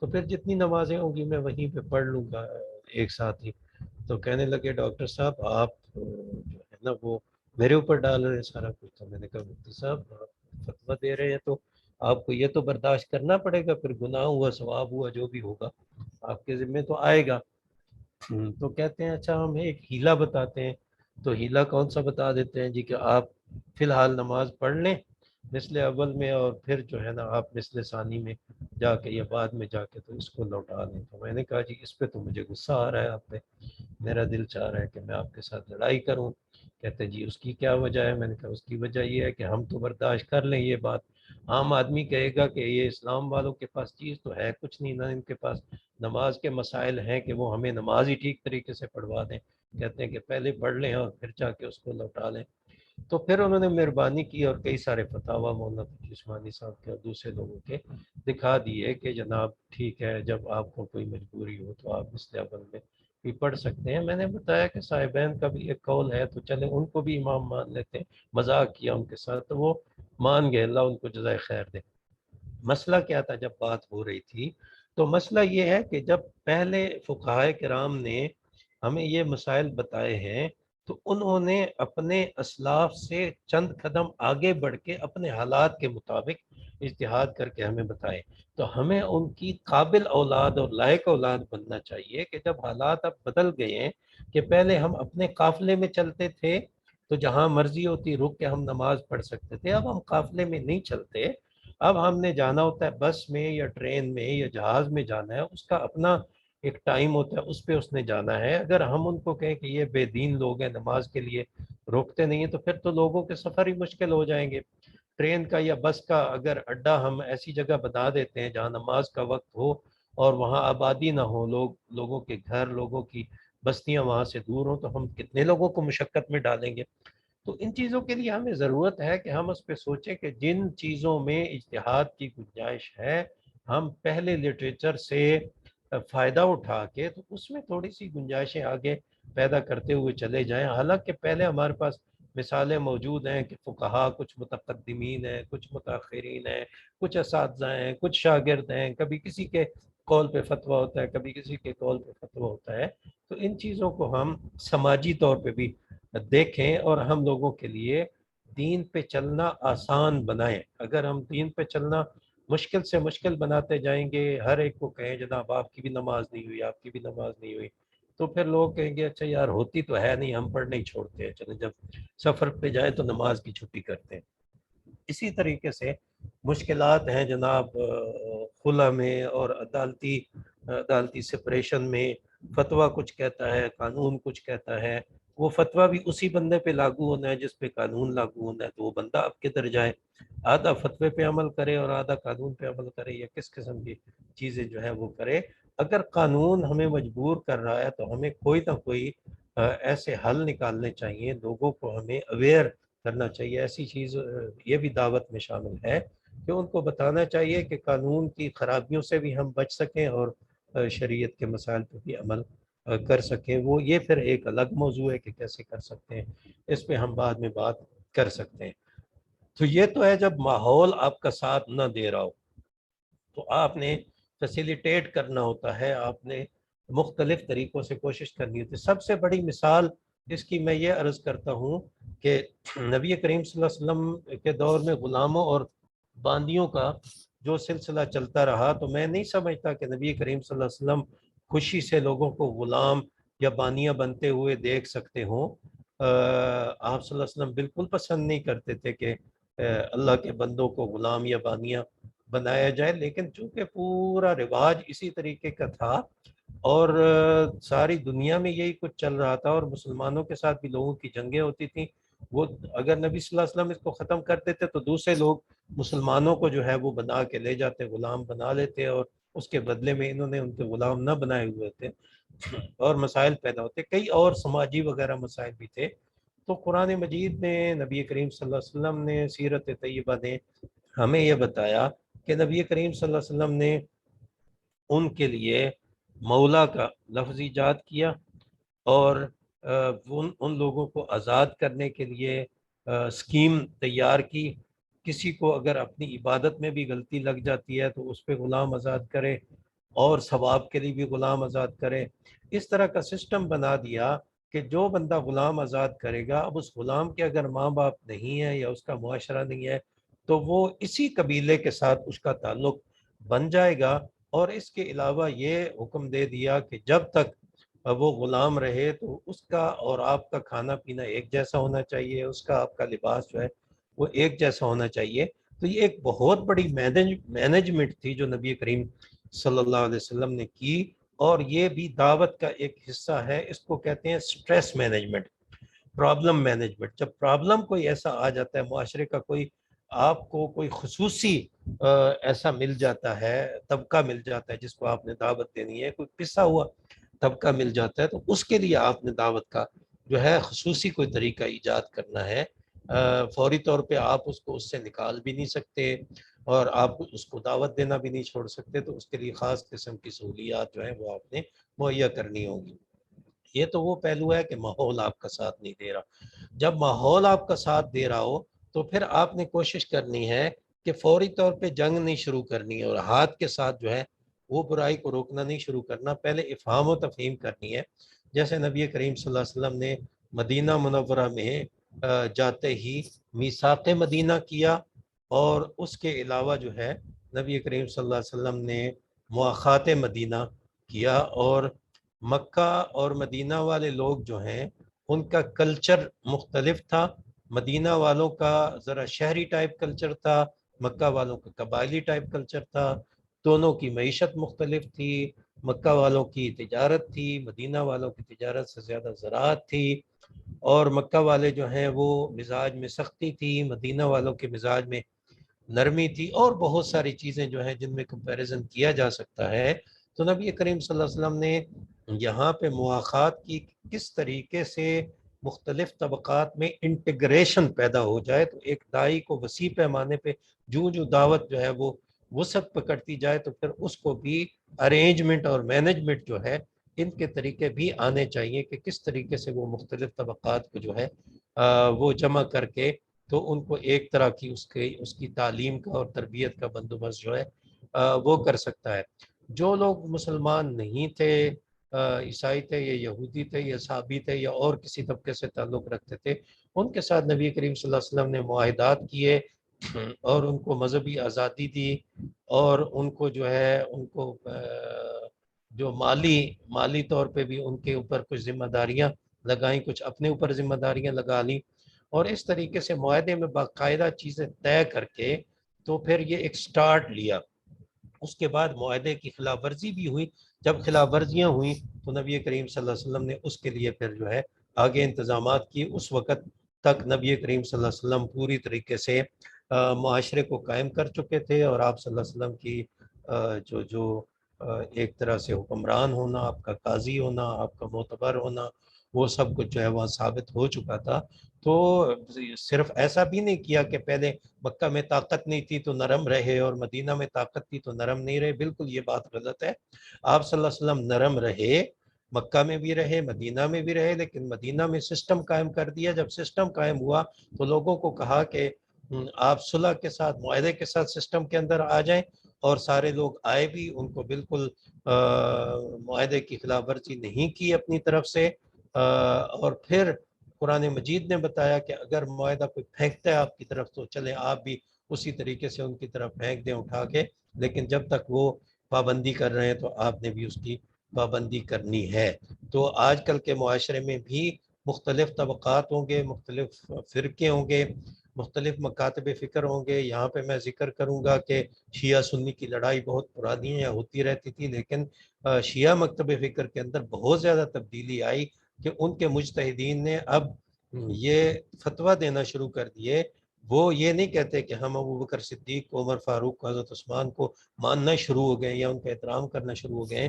[SPEAKER 1] تو پھر جتنی نمازیں ہوں گی میں وہیں پہ پڑھ لوں گا ایک ساتھ ہی۔ تو کہنے لگے ڈاکٹر صاحب آپ جو ہے نا وہ میرے اوپر ڈال رہے ہیں سارا کچھ۔ تو میں نے کہا مفتی صاحب آپ فتویٰ دے رہے ہیں تو آپ کو یہ تو برداشت کرنا پڑے گا، پھر گناہ ہوا ثواب ہوا جو بھی ہوگا آپ کے ذمہ تو آئے گا۔ تو کہتے ہیں اچھا ہم ایک ہیلا بتاتے ہیں۔ تو ہیلا کون سا بتا دیتے ہیں جی کہ آپ فی الحال نماز پڑھ لیں مثل اول میں، اور پھر جو ہے نا آپ مثل ثانی میں جا کے یا بعد میں جا کے تو اس کو لوٹا دیں۔ تو میں نے کہا جی اس پہ تو مجھے غصہ آ رہا ہے آپ پہ، میرا دل چاہ رہا ہے کہ میں آپ کے ساتھ لڑائی کروں۔ کہتے ہیں جی اس کی کیا وجہ ہے؟ میں نے کہا اس کی وجہ یہ ہے کہ ہم تو برداشت کر لیں یہ بات، عام آدمی کہے گا کہ یہ اسلام والوں کے پاس چیز تو ہے کچھ نہیں، نہ ان کے پاس نماز کے مسائل ہیں کہ وہ ہمیں نماز ہی ٹھیک طریقے سے پڑھوا دیں۔ کہتے ہیں کہ پہلے پڑھ لیں اور پھر جا کے اس کو لوٹا لیں۔ تو پھر انہوں نے مہربانی کی اور کئی سارے فتاویٰ مولانا تقی عثمانی صاحب کے اور دوسرے لوگوں کے دکھا دیے کہ جناب ٹھیک ہے جب آپ کو کوئی مجبوری ہو تو آپ مثل اول میں بھی پڑھ سکتے ہیں۔ میں نے بتایا کہ صاحبین کا بھی ایک قول ہے تو چلیں ان کو بھی امام مان لیتے ہیں، مذاق کیا ان کے ساتھ تو وہ مان گئے، اللہ ان کو جزائے خیر دے۔ مسئلہ کیا تھا جب بات ہو رہی تھی؟ تو مسئلہ یہ ہے کہ جب پہلے فقہائے کرام نے ہمیں یہ مسائل بتائے ہیں تو انہوں نے اپنے اسلاف سے چند قدم آگے بڑھ کے اپنے حالات کے مطابق اجتہاد کر کے ہمیں بتائے۔ تو ہمیں ان کی قابل اولاد اور لائق اولاد بننا چاہیے کہ جب حالات اب بدل گئے ہیں کہ پہلے ہم اپنے قافلے میں چلتے تھے تو جہاں مرضی ہوتی رک کے ہم نماز پڑھ سکتے تھے، اب ہم قافلے میں نہیں چلتے، اب ہم نے جانا ہوتا ہے بس میں یا ٹرین میں یا جہاز میں جانا ہے، اس کا اپنا ایک ٹائم ہوتا ہے، اس پہ اس نے جانا ہے۔ اگر ہم ان کو کہیں کہ یہ بے دین لوگ ہیں نماز کے لیے روکتے نہیں ہیں تو پھر تو لوگوں کے سفر ہی مشکل ہو جائیں گے۔ ٹرین کا یا بس کا اگر اڈا ہم ایسی جگہ بتا دیتے ہیں جہاں نماز کا وقت ہو اور وہاں آبادی نہ ہو، لوگوں کے گھر، لوگوں کی بستیاں وہاں سے دور ہوں، تو ہم کتنے لوگوں کو مشقت میں ڈالیں گے۔ تو ان چیزوں کے لیے ہمیں ضرورت ہے کہ ہم اس پہ سوچیں کہ جن چیزوں میں اجتہاد کی گنجائش ہے ہم پہلے لٹریچر سے فائدہ اٹھا کے تو اس میں تھوڑی سی گنجائشیں آگے پیدا کرتے ہوئے چلے جائیں۔ حالانکہ پہلے ہمارے پاس مثالیں موجود ہیں کہ فقہا کچھ متقدمین ہیں، کچھ متاخرین ہیں، کچھ اساتذہ ہیں، کچھ شاگرد ہیں، کبھی کسی کے قول پہ فتویٰ ہوتا ہے، کبھی کسی کے قول پہ فتویٰ ہوتا ہے۔ تو ان چیزوں کو ہم سماجی طور پہ بھی دیکھیں اور ہم لوگوں کے لیے دین پہ چلنا آسان بنائیں۔ اگر ہم دین پہ چلنا مشکل سے مشکل بناتے جائیں گے، ہر ایک کو کہیں جناب آپ کی بھی نماز نہیں ہوئی، آپ کی بھی نماز نہیں ہوئی، تو پھر لوگ کہیں گے اچھا یار ہوتی تو ہے نہیں، ہم پڑھ نہیں چھوڑتے ہیں، چلیں جب سفر پہ جائیں تو نماز کی چھٹی کرتے ہیں۔ اسی طریقے سے مشکلات ہیں جناب خلا میں اور عدالتی سپریشن میں، فتویٰ کچھ کہتا ہے، قانون کچھ کہتا ہے، وہ فتویٰ بھی اسی بندے پہ لاگو ہونا ہے جس پہ قانون لاگو ہونا ہے، تو وہ بندہ اب کدھر جائے، آدھا فتوے پہ عمل کرے اور آدھا قانون پہ عمل کرے، یا کس قسم کی چیزیں جو ہے وہ کرے۔ اگر قانون ہمیں مجبور کر رہا ہے تو ہمیں کوئی نہ کوئی ایسے حل نکالنے چاہیے، لوگوں کو ہمیں اویئر کرنا چاہیے۔ ایسی چیز یہ بھی دعوت میں شامل ہے کہ ان کو بتانا چاہیے کہ قانون کی خرابیوں سے بھی ہم بچ سکیں اور شریعت کے مسائل پہ بھی عمل کر سکیں۔ وہ یہ پھر ایک الگ موضوع ہے کہ کیسے کر سکتے ہیں، اس پہ ہم بعد میں بات کر سکتے ہیں۔ تو یہ تو ہے جب ماحول آپ کا ساتھ نہ دے رہا ہو تو آپ نے فیسیلیٹیٹ کرنا ہوتا ہے، آپ نے مختلف طریقوں سے کوشش کرنی ہوتی ہے۔ سب سے بڑی مثال اس کی میں یہ عرض کرتا ہوں کہ نبی کریم صلی اللہ علیہ وسلم کے دور میں غلاموں اور باندیوں کا جو سلسلہ چلتا رہا، تو میں نہیں سمجھتا کہ نبی کریم صلی اللہ علیہ وسلم خوشی سے لوگوں کو غلام یا بانیاں بنتے ہوئے دیکھ سکتے ہوں۔ آپ صلی اللہ علیہ وسلم بالکل پسند نہیں کرتے تھے کہ اللہ کے بندوں کو غلام یا بانیاں بنایا جائے، لیکن چونکہ پورا رواج اسی طریقے کا تھا اور ساری دنیا میں یہی کچھ چل رہا تھا اور مسلمانوں کے ساتھ بھی لوگوں کی جنگیں ہوتی تھیں، وہ اگر نبی صلی اللہ علیہ وسلم اس کو ختم کر دیتے تو دوسرے لوگ مسلمانوں کو جو ہے وہ بنا کے لے جاتے، غلام بنا لیتے، اور اس کے بدلے میں انہوں نے ان کے غلام نہ بنائے ہوئے تھے اور مسائل پیدا ہوتے، کئی اور سماجی وغیرہ مسائل بھی تھے۔ تو قرآن مجید نے، نبی کریم صلی اللہ علیہ وسلم نے، سیرت طیبہ نے ہمیں یہ بتایا کہ نبی کریم صلی اللہ علیہ وسلم نے ان کے لیے مولا کا لفظ ایجاد کیا اور ان لوگوں کو آزاد کرنے کے لیے اسکیم تیار کی۔ کسی کو اگر اپنی عبادت میں بھی غلطی لگ جاتی ہے تو اس پہ غلام آزاد کرے، اور ثواب کے لیے بھی غلام آزاد کرے. اس طرح کا سسٹم بنا دیا کہ جو بندہ غلام آزاد کرے گا، اب اس غلام کے اگر ماں باپ نہیں ہے یا اس کا معاشرہ نہیں ہے تو وہ اسی قبیلے کے ساتھ اس کا تعلق بن جائے گا. اور اس کے علاوہ یہ حکم دے دیا کہ جب تک وہ غلام رہے تو اس کا اور آپ کا کھانا پینا ایک جیسا ہونا چاہیے، اس کا آپ کا لباس جو ہے وہ ایک جیسا ہونا چاہیے. تو یہ ایک بہت بڑی مینجمنٹ تھی جو نبی کریم صلی اللہ علیہ وسلم نے کی. اور یہ بھی دعوت کا ایک حصہ ہے. اس کو کہتے ہیں سٹریس مینجمنٹ، پرابلم مینجمنٹ. جب پرابلم کوئی ایسا آ جاتا ہے معاشرے کا، کوئی آپ کو کوئی خصوصی ایسا مل جاتا ہے، طبقہ مل جاتا ہے جس کو آپ نے دعوت دینی ہے، کوئی پسا ہوا طبقہ مل جاتا ہے، تو اس کے لیے آپ نے دعوت کا جو ہے خصوصی کوئی طریقہ ایجاد کرنا ہے. فوری طور پہ آپ اس کو اس سے نکال بھی نہیں سکتے اور آپ اس کو دعوت دینا بھی نہیں چھوڑ سکتے. تو اس کے لیے خاص قسم کی سہولیات جو ہیں وہ آپ نے مہیا کرنی ہوگی. یہ تو وہ پہلو ہے کہ ماحول آپ کا ساتھ نہیں دے رہا. جب ماحول آپ کا ساتھ دے رہا ہو تو پھر آپ نے کوشش کرنی ہے کہ فوری طور پہ جنگ نہیں شروع کرنی ہے اور ہاتھ کے ساتھ جو ہے وہ برائی کو روکنا نہیں شروع کرنا. پہلے افہام و تفہیم کرنی ہے. جیسے نبی کریم صلی اللہ علیہ وسلم نے مدینہ منورہ میں جاتے ہی میثاق مدینہ کیا، اور اس کے علاوہ جو ہے نبی کریم صلی اللہ علیہ وسلم نے مواخات مدینہ کیا. اور مکہ اور مدینہ والے لوگ جو ہیں ان کا کلچر مختلف تھا. مدینہ والوں کا ذرا شہری ٹائپ کلچر تھا، مکہ والوں کا قبائلی ٹائپ کلچر تھا. دونوں کی معیشت مختلف تھی. مکہ والوں کی تجارت تھی، مدینہ والوں کی تجارت سے زیادہ زراعت تھی. اور مکہ والے جو ہیں وہ مزاج میں سختی تھی، مدینہ والوں کے مزاج میں نرمی تھی. اور بہت ساری چیزیں جو ہیں جن میں کمپیریزن کیا جا سکتا ہے. تو نبی کریم صلی اللہ علیہ وسلم نے یہاں پہ مواخات کی، کس طریقے سے مختلف طبقات میں انٹیگریشن پیدا ہو جائے. تو ایک دائی کو وسیع پیمانے پہ جو دعوت جو ہے وہ وسعت پکڑتی جائے تو پھر اس کو بھی ارینجمنٹ اور مینجمنٹ جو ہے ان کے طریقے بھی آنے چاہیے کہ کس طریقے سے وہ مختلف طبقات کو جو ہے وہ جمع کر کے تو ان کو ایک طرح کی اس کی تعلیم کا اور تربیت کا بندوبست جو ہے وہ کر سکتا ہے. جو لوگ مسلمان نہیں تھے، عیسائی تھے یا یہودی تھے یا صحابی تھے یا اور کسی طبقے سے تعلق رکھتے تھے، ان کے ساتھ نبی کریم صلی اللہ علیہ وسلم نے معاہدات کیے اور ان کو مذہبی آزادی دی. اور ان کو جو ہے ان کو جو مالی طور پہ بھی ان کے اوپر کچھ ذمہ داریاں لگائیں، کچھ اپنے اوپر ذمہ داریاں لگا لیں. اور اس طریقے سے معاہدے میں باقاعدہ چیزیں طے کر کے تو پھر یہ ایک سٹارٹ لیا. اس کے بعد معاہدے کی خلاف ورزی بھی ہوئی. جب خلاف ورزیاں ہوئیں تو نبی کریم صلی اللہ علیہ وسلم نے اس کے لیے پھر جو ہے آگے انتظامات کی. اس وقت تک نبی کریم صلی اللہ علیہ وسلم پوری طریقے سے معاشرے کو قائم کر چکے تھے. اور آپ صلی اللہ علیہ وسلم کی جو ایک طرح سے حکمران ہونا، آپ کا قاضی ہونا، آپ کا معتبر ہونا، وہ سب کچھ جو ہے وہاں ثابت ہو چکا تھا. تو صرف ایسا بھی نہیں کیا کہ پہلے مکہ میں طاقت نہیں تھی تو نرم رہے اور مدینہ میں طاقت تھی تو نرم نہیں رہے. بالکل یہ بات غلط ہے. آپ صلی اللہ علیہ وسلم نرم رہے، مکہ میں بھی رہے، مدینہ میں بھی رہے، لیکن مدینہ میں سسٹم قائم کر دیا. جب سسٹم قائم ہوا تو لوگوں کو کہا کہ آپ صلح کے ساتھ، معاہدے کے ساتھ سسٹم کے اندر آ جائیں. اور سارے لوگ آئے بھی، ان کو بالکل معاہدے کی خلاف ورزی نہیں کی اپنی طرف سے. اور پھر قرآن مجید نے بتایا کہ اگر معاہدہ کوئی پھینکتا ہے آپ کی طرف تو چلیں آپ بھی اسی طریقے سے ان کی طرف پھینک دیں اٹھا کے، لیکن جب تک وہ پابندی کر رہے ہیں تو آپ نے بھی اس کی پابندی کرنی ہے. تو آج کل کے معاشرے میں بھی مختلف طبقات ہوں گے، مختلف فرقے ہوں گے، مختلف مکاتب فکر ہوں گے. یہاں پہ میں ذکر کروں گا کہ شیعہ سنی کی لڑائی بہت پرانی ہے، ہوتی رہتی تھی، لیکن شیعہ مکتب فکر کے اندر بہت زیادہ تبدیلی آئی کہ ان کے مجتہدین نے اب یہ فتویٰ دینا شروع کر دیے. وہ یہ نہیں کہتے کہ ہم ابو بکر صدیق کو، عمر فاروق کو، حضرت عثمان کو ماننا شروع ہو گئے یا ان کا احترام کرنا شروع ہو گئے.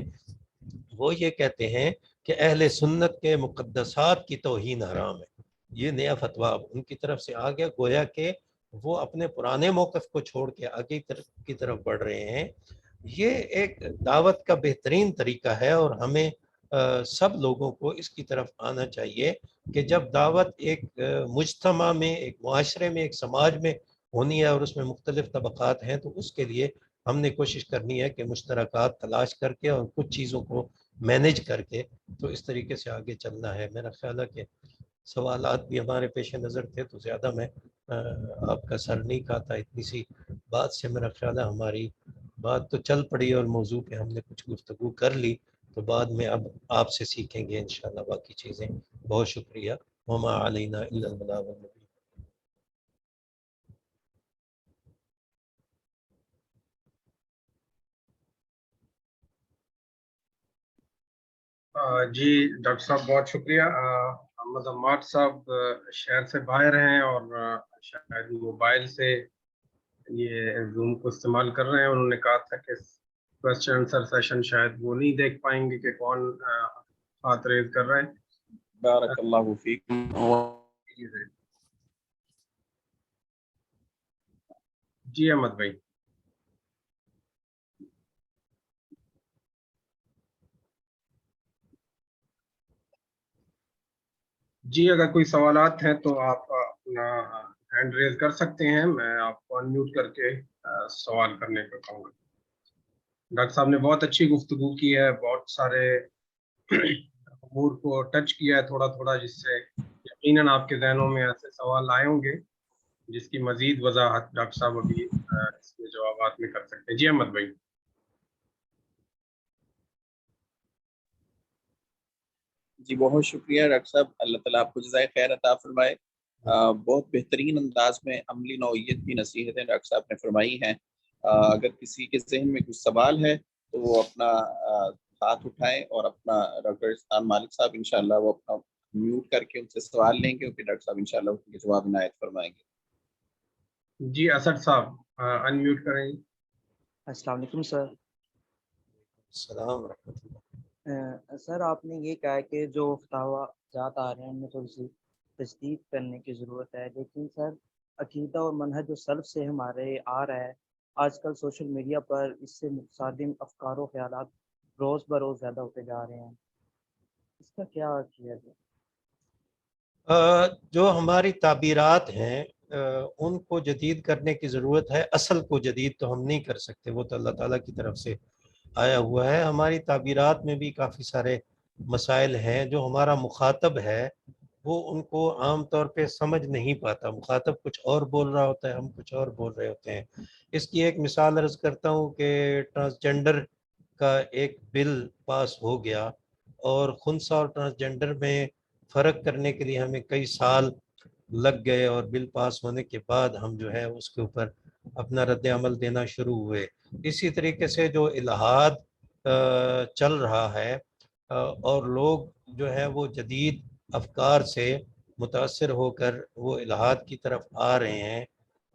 [SPEAKER 1] وہ یہ کہتے ہیں کہ اہل سنت کے مقدسات کی توہین حرام ہے. یہ نیا فتویٰ اب ان کی طرف سے آ گیا، گویا کہ وہ اپنے پرانے موقف کو چھوڑ کے آگے کی طرف بڑھ رہے ہیں. یہ ایک دعوت کا بہترین طریقہ ہے اور ہمیں سب لوگوں کو اس کی طرف آنا چاہیے کہ جب دعوت ایک مجتمع میں، ایک معاشرے میں، ایک سماج میں ہونی ہے اور اس میں مختلف طبقات ہیں تو اس کے لیے ہم نے کوشش کرنی ہے کہ مشترکات تلاش کر کے اور کچھ چیزوں کو مینیج کر کے تو اس طریقے سے آگے چلنا ہے. میرا خیال ہے کہ سوالات بھی ہمارے پیش نظر تھے تو زیادہ میں آپ کا سر نہیں کھاتا. اتنی سی بات سے میرا خیال ہے ہماری بات تو چل پڑی اور موضوع پہ ہم نے کچھ گفتگو کر لی, تو بعد میں اب آپ سے سیکھیں گے انشاءاللہ باقی چیزیں. بہت شکریہ. وما علینا الا البلاغ المبین.
[SPEAKER 3] جی ڈاکٹر صاحب بہت شکریہ. محمد عمار صاحب شہر سے باہر ہیں اور شاید موبائل سے یہ زوم کو استعمال کر رہے ہیں. انہوں نے کہا تھا کہ کوشچن آنسر سیشن شاید وہ نہیں دیکھ پائیں گے کہ کون ہاتھ ریز کر رہا ہے.
[SPEAKER 2] بارک اللہ فیکم.
[SPEAKER 3] جی احمد بھائی. جی اگر کوئی سوالات ہیں تو آپ اپنا ہینڈ ریز کر سکتے ہیں, میں آپ کو انمیوٹ کر کے سوال کرنے کو کہوں گا. ڈاکٹر صاحب نے بہت اچھی گفتگو کی ہے, بہت سارے امور کو ٹچ کیا ہے تھوڑا تھوڑا, جس سے یقیناً آپ کے ذہنوں میں ایسے سوال آئے ہوں گے جس کی مزید وضاحت ڈاکٹر صاحب ابھی اس کے جوابات میں کر سکتے ہیں. جی احمد بھائی.
[SPEAKER 2] جی بہت شکریہ ڈاکٹر صاحب, اللہ تعالیٰ آپ کو جزائے خیر عطا فرمائے. بہت بہترین انداز میں عملی نوعیت کی نصیحتیں ڈاکٹر صاحب نے فرمائی ہیں. اگر کسی کے ذہن میں کچھ سوال ہے تو وہ اپنا ہاتھ اٹھائیں اور اپنا ڈاکٹر احسان مالک صاحب انشاءاللہ وہ اپنا میوٹ کر کے ان سے سوال لیں گے, پھر ڈاکٹر صاحب انشاءاللہ ان کے جواب عنایت فرمائیں گے.
[SPEAKER 3] جی اسد صاحب انمیوٹ کریں.
[SPEAKER 4] السلام علیکم سر.
[SPEAKER 1] السلام ورحمۃ اللہ.
[SPEAKER 4] سر آپ نے یہ کہا کہ جو فتاوی جات آ رہے ہیں ان میں تھوڑی سی تصدیق کرنے کی ضرورت ہے, لیکن سر عقیدہ اور منہج جو سلف سے ہمارے آ رہا ہے, آج کل سوشل میڈیا پر اس سے متصادم افکار و خیالات روز بروز زیادہ ہوتے جا رہے ہیں, اس کا کیا کیا جائے؟
[SPEAKER 1] جو ہماری تعبیرات ہیں ان کو جدید کرنے کی ضرورت ہے. اصل کو جدید تو ہم نہیں کر سکتے, وہ تو اللہ تعالیٰ کی طرف سے آیا ہوا ہے. ہماری تعبیرات میں بھی کافی سارے مسائل ہیں جو ہمارا مخاطب ہے وہ ان کو عام طور پہ سمجھ نہیں پاتا. مخاطب کچھ اور بول رہا ہوتا ہے, ہم کچھ اور بول رہے ہوتے ہیں. اس کی ایک مثال عرض کرتا ہوں کہ ٹرانسجنڈر کا ایک بل پاس ہو گیا اور خنثی اور ٹرانسجنڈر میں فرق کرنے کے لیے ہمیں کئی سال لگ گئے, اور بل پاس ہونے کے بعد ہم جو ہے اس کے اوپر اپنا رد عمل دینا شروع ہوئے. اسی طریقے سے جو الہاد چل رہا ہے اور لوگ جو ہے وہ جدید افکار سے متاثر ہو کر وہ الہاد کی طرف آ رہے ہیں,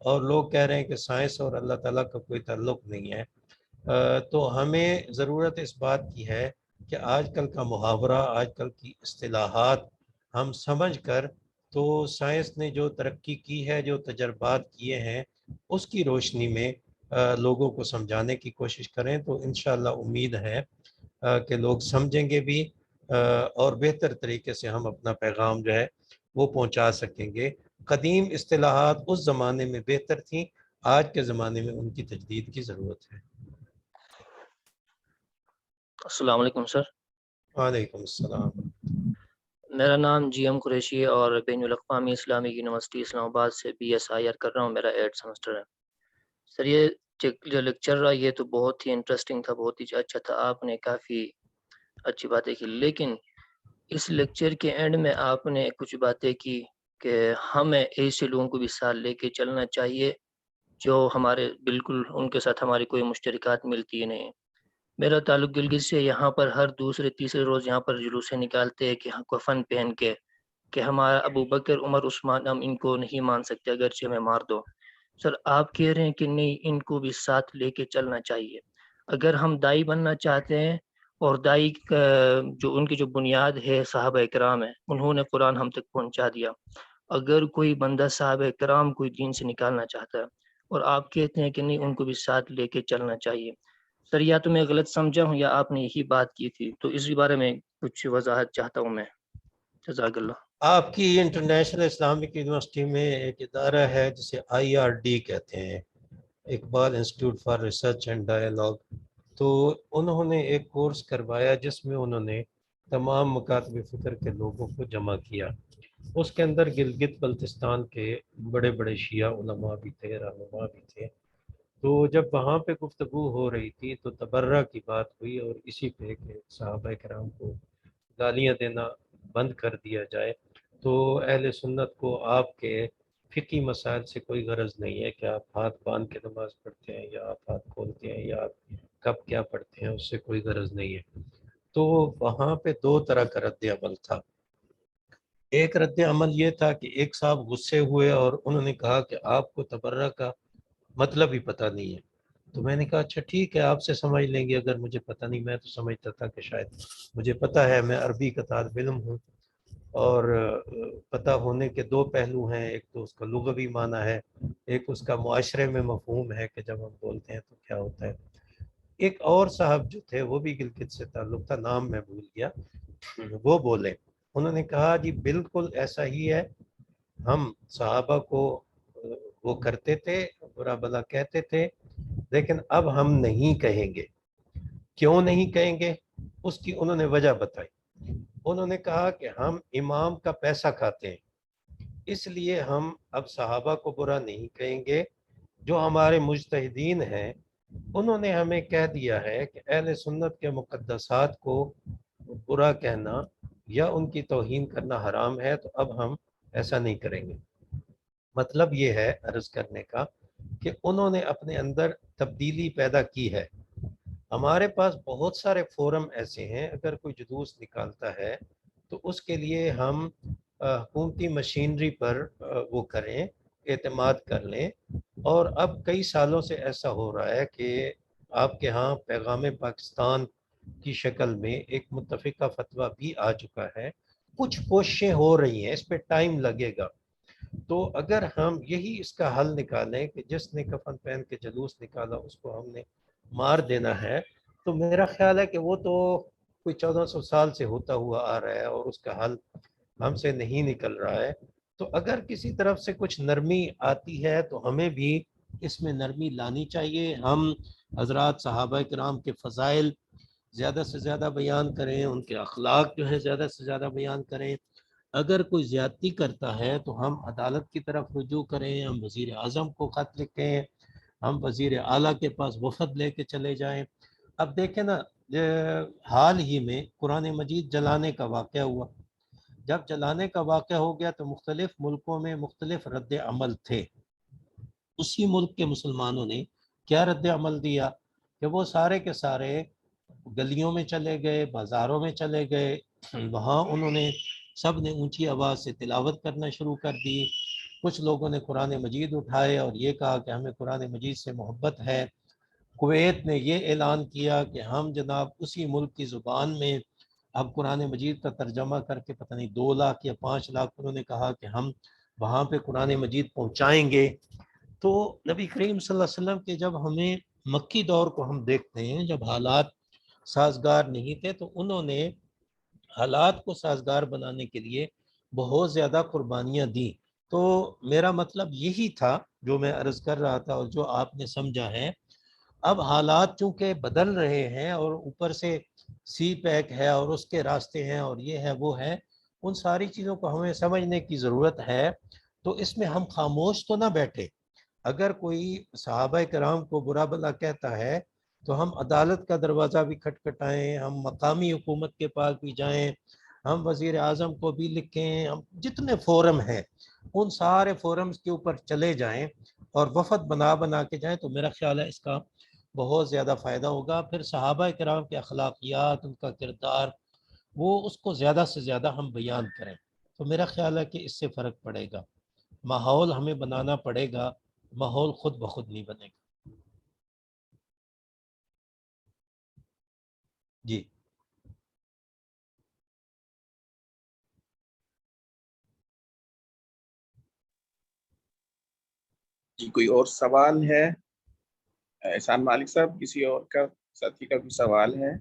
[SPEAKER 1] اور لوگ کہہ رہے ہیں کہ سائنس اور اللہ تعالیٰ کا کوئی تعلق نہیں ہے. تو ہمیں ضرورت اس بات کی ہے کہ آج کل کا محاورہ, آج کل کی اصطلاحات ہم سمجھ کر تو سائنس نے جو ترقی کی ہے, جو تجربات کیے ہیں, اس کی روشنی میں لوگوں کو سمجھانے کی کوشش کریں. تو انشاءاللہ امید ہے کہ لوگ سمجھیں گے بھی اور بہتر طریقے سے ہم اپنا پیغام جو ہے وہ پہنچا سکیں گے. قدیم اصطلاحات اس زمانے میں بہتر تھیں, آج کے زمانے میں ان کی تجدید کی ضرورت ہے.
[SPEAKER 5] السلام علیکم سر.
[SPEAKER 1] وعلیکم السلام.
[SPEAKER 5] میرا نام جی ایم قریشی ہے اور بین الاقوامی اسلامک یونیورسٹی اسلام آباد سے BSIR کر رہا ہوں. میرا 8 سمسٹر ہے. سر یہ جو لیکچر رہا یہ تو بہت ہی انٹرسٹنگ تھا, بہت ہی اچھا تھا, آپ نے کافی اچھی باتیں کی, لیکن اس لیکچر کے اینڈ میں آپ نے کچھ باتیں کی کہ ہمیں ایسے لوگوں کو بھی ساتھ لے کے چلنا چاہیے جو ہمارے بالکل ان کے ساتھ ہماری کوئی مشترکات ملتی ہی نہیں. میرا تعلق گلگت سے, یہاں پر ہر دوسرے تیسرے روز یہاں پر جلوسیں نکالتے ہیں کہ کفن پہن کے کہ ہمارا ابو بکر عمر عثمان ہم ان کو نہیں مان سکتے اگرچہ ہمیں مار دو. سر آپ کہہ رہے ہیں کہ نہیں, ان کو بھی ساتھ لے کے چلنا چاہیے. اگر ہم دائی بننا چاہتے ہیں اور دائی جو ان کی جو بنیاد ہے صحابہ کرام ہے, انہوں نے قرآن ہم تک پہنچا دیا. اگر کوئی بندہ صحابہ کرام کوئی دین سے نکالنا چاہتا ہے اور آپ کہتے ہیں کہ نہیں ان کو بھی ساتھ لے کے چلنا چاہیے, سر یا تو میں غلط سمجھا ہوں یا آپ نے یہی بات کی تھی, تو اس بارے میں کچھ وضاحت چاہتا ہوں میں. جزاک اللہ.
[SPEAKER 1] آپ کی انٹرنیشنل اسلامک یونیورسٹی میں ایک ادارہ ہے جسے IRD کہتے ہیں, Iqbal institute for research and dialogue. تو انہوں نے ایک کورس کروایا جس میں انہوں نے تمام مکاتب فکر کے لوگوں کو جمع کیا. اس کے اندر گلگت بلتستان کے بڑے بڑے شیعہ علماء بھی تھے، رہنما بھی تھے. تو جب وہاں پہ گفتگو ہو رہی تھی تو تبرہ کی بات ہوئی، اور اسی پہ کہ صحابہ کرام کو گالیاں دینا بند کر دیا جائے. تو اہل سنت کو آپ کے فقی مسائل سے کوئی غرض نہیں ہے کہ آپ ہاتھ باندھ کے نماز پڑھتے ہیں یا آپ ہاتھ کھولتے ہیں یا آپ کب کیا پڑھتے ہیں، اس سے کوئی غرض نہیں ہے. تو وہاں پہ دو طرح کا رد عمل تھا. ایک رد عمل یہ تھا کہ ایک صاحب غصے ہوئے اور انہوں نے کہا کہ آپ کو تبرہ کا مطلب ہی پتہ نہیں ہے. تو میں نے کہا اچھا ٹھیک ہے، آپ سے سمجھ لیں گے اگر مجھے پتہ نہیں. میں تو سمجھتا تھا کہ شاید مجھے پتہ ہے، میں عربی کا طالب علم ہوں، اور پتہ ہونے کے دو پہلو ہیں. ایک تو اس کا لغوی معنی ہے، ایک اس کا معاشرے میں مفہوم ہے کہ جب ہم بولتے ہیں تو کیا ہوتا ہے. ایک اور صاحب جو تھے وہ بھی گلگت سے تعلق تھا، نام میں بھول گیا، وہ بولے. انہوں نے کہا جی بالکل ایسا ہی ہے، ہم صحابہ کو وہ کرتے تھے، برا بلا کہتے تھے، لیکن اب ہم نہیں کہیں گے. کیوں نہیں کہیں گے؟ اس کی انہوں نے وجہ بتائی. انہوں نے کہا کہ ہم امام کا پیسہ کھاتے ہیں، اس لیے ہم اب صحابہ کو برا نہیں کہیں گے. جو ہمارے مجتہدین ہیں انہوں نے ہمیں کہہ دیا ہے کہ اہل سنت کے مقدسات کو برا کہنا یا ان کی توہین کرنا حرام ہے، تو اب ہم ایسا نہیں کریں گے. مطلب یہ ہے عرض کرنے کا کہ انہوں نے اپنے اندر تبدیلی پیدا کی ہے. ہمارے پاس بہت سارے فورم ایسے ہیں، اگر کوئی جلوس نکالتا ہے تو اس کے لیے ہم حکومتی مشینری پر وہ کریں، اعتماد کر لیں. اور اب کئی سالوں سے ایسا ہو رہا ہے کہ آپ کے ہاں پیغام پاکستان کی شکل میں ایک متفقہ فتویٰ بھی آ چکا ہے. کچھ کوششیں ہو رہی ہیں، اس پہ ٹائم لگے گا. تو اگر ہم یہی اس کا حل نکالیں کہ جس نے کفن پہن کے جلوس نکالا اس کو ہم نے مار دینا ہے، تو میرا خیال ہے کہ وہ تو کوئی 1400 سال سے ہوتا ہوا آ رہا ہے اور اس کا حل ہم سے نہیں نکل رہا ہے. تو اگر کسی طرف سے کچھ نرمی آتی ہے تو ہمیں بھی اس میں نرمی لانی چاہیے. ہم حضرات صحابہ کرام کے فضائل زیادہ سے زیادہ بیان کریں، ان کے اخلاق جو ہے زیادہ سے زیادہ بیان کریں. اگر کوئی زیادتی کرتا ہے تو ہم عدالت کی طرف رجوع کریں، ہم وزیر اعظم کو خط لکھیں، ہم وزیر اعلیٰ کے پاس وفد لے کے چلے جائیں. اب دیکھیں نا، حال ہی میں قرآن مجید جلانے کا واقعہ ہوا. جب جلانے کا واقعہ ہو گیا تو مختلف ملکوں میں مختلف رد عمل تھے. اسی ملک کے مسلمانوں نے کیا رد عمل دیا کہ وہ سارے کے سارے گلیوں میں چلے گئے، بازاروں میں چلے گئے، وہاں انہوں نے سب نے اونچی آواز سے تلاوت کرنا شروع کر دی. کچھ لوگوں نے قرآن مجید اٹھائے اور یہ کہا کہ ہمیں قرآن مجید سے محبت ہے. کویت نے یہ اعلان کیا کہ ہم جناب اسی ملک کی زبان میں اب قرآن مجید کا ترجمہ کر کے پتہ نہیں 2 لاکھ یا 5 لاکھ انہوں نے کہا کہ ہم وہاں پہ قرآن مجید پہنچائیں گے. تو نبی کریم صلی اللہ علیہ وسلم کے جب ہمیں مکی دور کو ہم دیکھتے ہیں، جب حالات سازگار نہیں تھے تو انہوں نے حالات کو سازگار بنانے کے لیے بہت زیادہ قربانیاں دیں. تو میرا مطلب یہی تھا جو میں عرض کر رہا تھا اور جو آپ نے سمجھا ہے. اب حالات چونکہ بدل رہے ہیں اور اوپر سے سی پیک ہے اور اس کے راستے ہیں اور یہ ہے وہ ہے، ان ساری چیزوں کو ہمیں سمجھنے کی ضرورت ہے. تو اس میں ہم خاموش تو نہ بیٹھے. اگر کوئی صحابہ کرام کو برا بلا کہتا ہے تو ہم عدالت کا دروازہ بھی کھٹکھٹائیں، ہم مقامی حکومت کے پاس بھی جائیں، ہم وزیر اعظم کو بھی لکھیں، ہم جتنے فورم ہیں ان سارے فورمز کے اوپر چلے جائیں اور وفد بنا کے جائیں. تو میرا خیال ہے اس کا بہت زیادہ فائدہ ہوگا. پھر صحابہ کرام کے اخلاقیات، ان کا کردار، وہ اس کو زیادہ سے زیادہ ہم بیان کریں. تو میرا خیال ہے کہ اس سے فرق پڑے گا. ماحول ہمیں بنانا پڑے گا، ماحول خود بخود نہیں بنے گا. جی
[SPEAKER 2] جی کوئی اور سوال ہے؟ احسان مالک صاحب، کسی اور کا ساتھی کا کوئی سوال ہے؟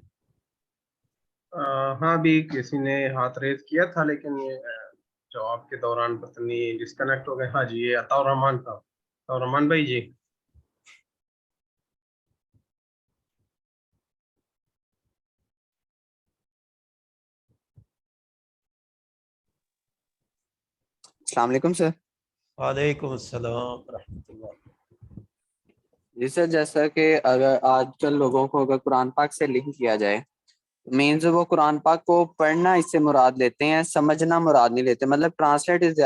[SPEAKER 3] ہاں بھی کسی نے ہاتھ ریز کیا تھا لیکن یہ جواب کے دوران پتہ نہیں ڈسکنیکٹ ہو گئے. ہاں جی، یہ عطاء الرحمان صاحب. عطاء الرحمان بھائی جی.
[SPEAKER 6] السلام علیکم سر.
[SPEAKER 1] وعلیکم السلام ورحمۃ اللہ.
[SPEAKER 6] جی سر، جیسا کہ اگر آج کل لوگوں کو اگر قرآن پاک سے لنک کیا جائے، مینز وہ قرآن پاک کو پڑھنا اس سے مراد لیتے ہیں، سمجھنا مراد نہیں لیتے. مطلب translate is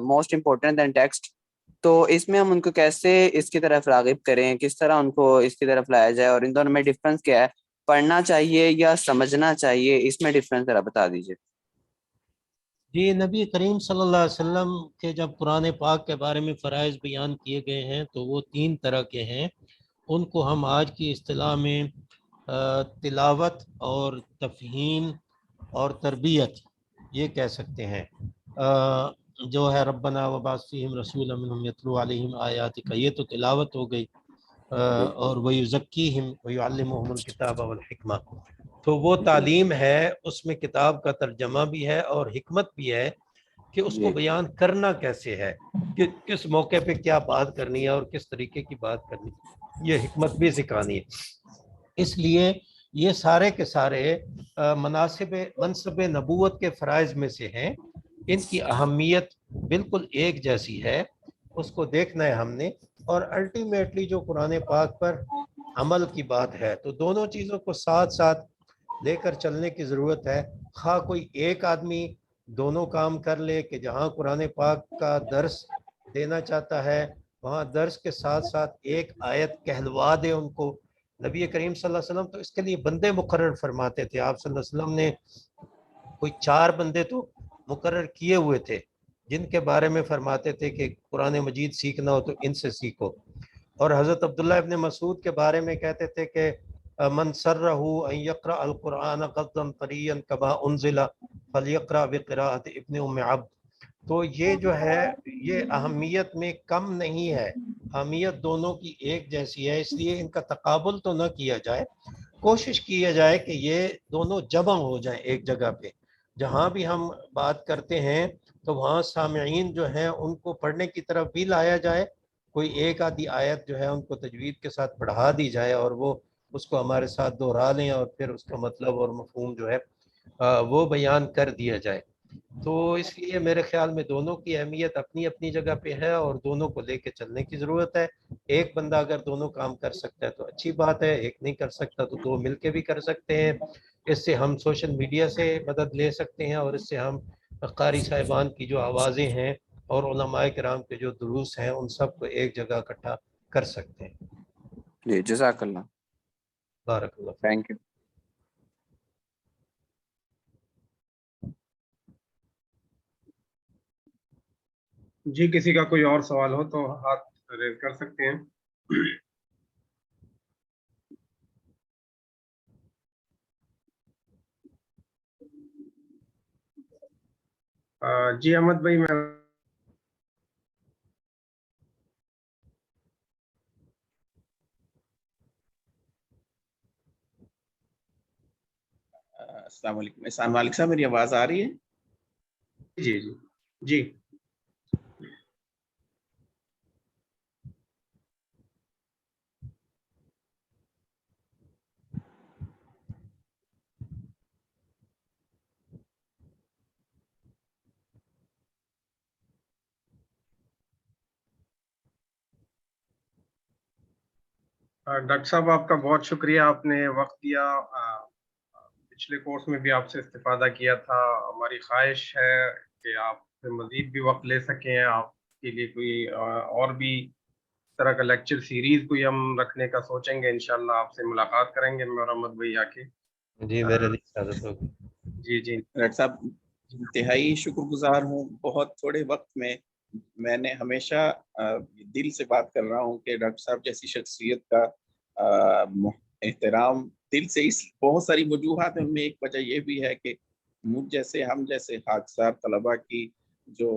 [SPEAKER 6] most important then text. تو اس میں ہم ان کو کیسے اس کی طرف راغب کریں، کس طرح ان کو اس کی طرف لایا جائے، اور ان دونوں میں ڈفرنس کیا ہے؟ پڑھنا چاہیے یا سمجھنا چاہیے، اس میں ڈفرنس ذرا بتا دیجیے.
[SPEAKER 1] جی، نبی کریم صلی اللہ علیہ وسلم کے جب قرآن پاک کے بارے میں فرائض بیان کیے گئے ہیں تو وہ 3 طرح کے ہیں. ان کو ہم آج کی اصطلاح میں تلاوت اور تفہیم اور تربیت یہ کہہ سکتے ہیں. جو ہے ربنا وبعث فیہم رسولا منہم یتلو علیہم آیاتک، یہ تو تلاوت ہو گئی. اور ویزکیہم ویعلمہم الکتاب والحکمہ، تو وہ تعلیم ہے، اس میں کتاب کا ترجمہ بھی ہے اور حکمت بھی ہے کہ اس کو بیان کرنا کیسے ہے، کہ کس موقع پہ کیا بات کرنی ہے اور کس طریقے کی بات کرنی ہے، یہ حکمت بھی سکھانی ہے. اس لیے یہ سارے کے سارے منصب نبوت کے فرائض میں سے ہیں. ان کی اہمیت بالکل ایک جیسی ہے، اس کو دیکھنا ہے ہم نے. اور الٹیمیٹلی جو قرآن پاک پر عمل کی بات ہے، تو دونوں چیزوں کو ساتھ ساتھ لے کر چلنے کی ضرورت ہے. خواہ کوئی ایک آدمی دونوں کام کر لے کہ جہاں قرآن پاک کا درس دینا چاہتا ہے وہاں درس کے ساتھ ساتھ ایک آیت کہلوا دے ان کو. نبی کریم صلی اللہ علیہ وسلم تو اس کے لیے بندے مقرر فرماتے تھے. آپ صلی اللہ علیہ وسلم نے کوئی 4 بندے تو مقرر کیے ہوئے تھے جن کے بارے میں فرماتے تھے کہ قرآن مجید سیکھنا ہو تو ان سے سیکھو. اور حضرت عبداللہ ابن مسعود کے بارے میں کہتے تھے کہ من سرہ ان یقرأ القرآن غضا طریا کما انزل فلیقرأ بقراءۃ ابن ام عبد. تو یہ جو ہے یہ اہمیت میں کم نہیں ہے، اہمیت دونوں کی ایک جیسی ہے. اس لیے ان کا تقابل تو نہ کیا جائے، کوشش کیا جائے کہ یہ دونوں جمع ہو جائیں ایک جگہ پہ. جہاں بھی ہم بات کرتے ہیں تو وہاں سامعین جو ہیں ان کو پڑھنے کی طرف بھی لایا جائے. کوئی ایک آدھی آیت جو ہے ان کو تجوید کے ساتھ پڑھا دی جائے اور وہ اس کو ہمارے ساتھ دہرا لیں اور پھر اس کا مطلب اور مفہوم جو ہے وہ بیان کر دیا جائے. تو اس لیے میرے خیال میں دونوں کی اہمیت اپنی اپنی جگہ پہ ہے اور دونوں کو لے کے چلنے کی ضرورت ہے. ایک بندہ اگر دونوں کام کر سکتا ہے تو اچھی بات ہے، ایک نہیں کر سکتا تو 2 مل کے بھی کر سکتے ہیں. اس سے ہم سوشل میڈیا سے مدد لے سکتے ہیں اور اس سے ہم قاری صاحبان کی جو آوازیں ہیں اور علماء کرام کے جو دروس ہیں ان سب کو ایک جگہ اکٹھا کر سکتے ہیں.
[SPEAKER 6] جی جزاک اللہ.
[SPEAKER 1] بارک اللہ.
[SPEAKER 6] Thank you.
[SPEAKER 3] جی، کسی کا کوئی اور سوال ہو تو ہاتھ ریز کر سکتے ہیں. جی احمد بھائی، میں
[SPEAKER 2] السلام علیکم. احسان مالک صاحب، میری آواز آ رہی ہے؟
[SPEAKER 3] جی جی جی ڈاکٹر صاحب، آپ کا بہت شکریہ، آپ نے وقت دیا. پچھلے کورس میں بھی آپ سے استفادہ کیا تھا. ہماری خواہش ہے کہ آپ سے مزید بھی وقت لے سکیں. آپ کے لیے کوئی اور بھی طرح کا لیکچر سیریز کوئی ہم رکھنے کا سوچیں گے. انشاءاللہ آپ سے ملاقات کریں گے میں اور احمد بھائی آ کے.
[SPEAKER 1] جی میرے لیے اجازت ہوگی.
[SPEAKER 3] جی جی
[SPEAKER 2] ڈاکٹر صاحب انتہائی شکر گزار ہوں. بہت تھوڑے وقت میں نے ہمیشہ دل سے بات کر رہا ہوں کہ ڈاکٹر صاحب جیسی شخصیت کا احترام دل سے اس بہت ساری وجوہات میں ایک وجہ یہ بھی ہے کہ مجھ جیسے ہم جیسے خاکسار طلباء کی جو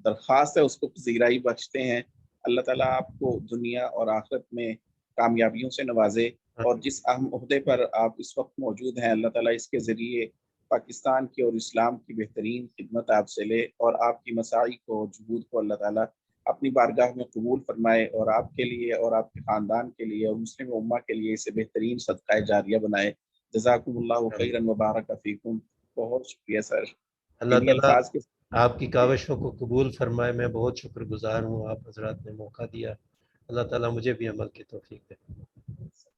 [SPEAKER 2] درخواست ہے اس کو پذیرائی بخشتے ہیں. اللہ تعالیٰ آپ کو دنیا اور آخرت میں کامیابیوں سے نوازے. اور جس اہم عہدے پر آپ اس وقت موجود ہیں اللہ تعالیٰ اس کے ذریعے پاکستان کی اور اسلام کی بہترین خدمت آپ سے لے اور آپ کی مساعی کو جہود کو اللہ تعالیٰ اپنی بارگاہ میں قبول فرمائے اور آپ کے لیے اور آپ کے خاندان کے لیے اور مسلم امہ کے لیے اسے بہترین صدقہ جاریہ بنائے. جزاکم اللہ خیرا وبارک فیکم. بہت شکریہ سر.
[SPEAKER 1] اللہ
[SPEAKER 2] انہی
[SPEAKER 1] تعالیٰ
[SPEAKER 2] الفاظ کے
[SPEAKER 1] آپ کی کاوشوں کو قبول فرمائے. میں بہت شکر گزار ہوں, آپ حضرات نے موقع دیا. اللہ تعالیٰ مجھے بھی عمل کی توفیق دے.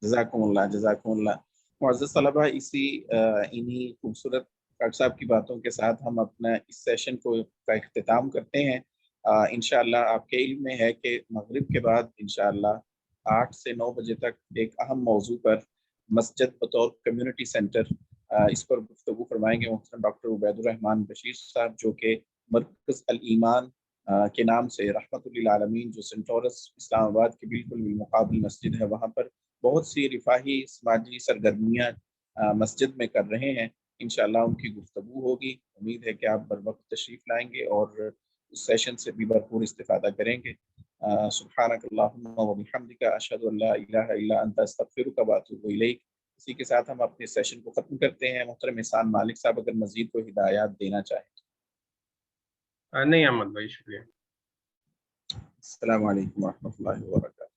[SPEAKER 2] جزاکم اللہ, جزاکم اللہ. معزز طلبہ, انہی خوبصورت ڈاکٹر صاحب کی باتوں کے ساتھ ہم اپنا اس سیشن کو کا اختتام کرتے ہیں. انشاءاللہ آپ کے علم میں ہے کہ مغرب کے بعد انشاءاللہ 8 سے 9 بجے تک ایک اہم موضوع پر مسجد بطور کمیونٹی سینٹر, اس پر گفتگو فرمائیں گے محترم ڈاکٹر عبید الرحمان بشیر صاحب, جو کہ مرکز الایمان کے نام سے رحمت للعالمین, جو سینٹورس اسلام آباد کے بالکل بالمقابل مسجد ہے, وہاں پر بہت سی رفاہی سماجی سرگرمیاں مسجد میں کر رہے ہیں. انشاءاللہ ان کی گفتگو ہوگی. امید ہے کہ آپ بر وقت تشریف لائیں گے اور اس سیشن سے بھی بھرپور استفادہ کریں گے. سبحانک اللہم و بحمدک, اشہد ان لا الہ الا انت, استغفرک و اتوب الیک. اسی کے ساتھ ہم اپنے سیشن کو ختم کرتے ہیں. محترم احسان مالک صاحب اگر مزید کوئی ہدایات دینا چاہیں.
[SPEAKER 3] نہیں احمد بھائی, شکریہ.
[SPEAKER 2] السلام علیکم ورحمۃ اللہ وبرکاتہ.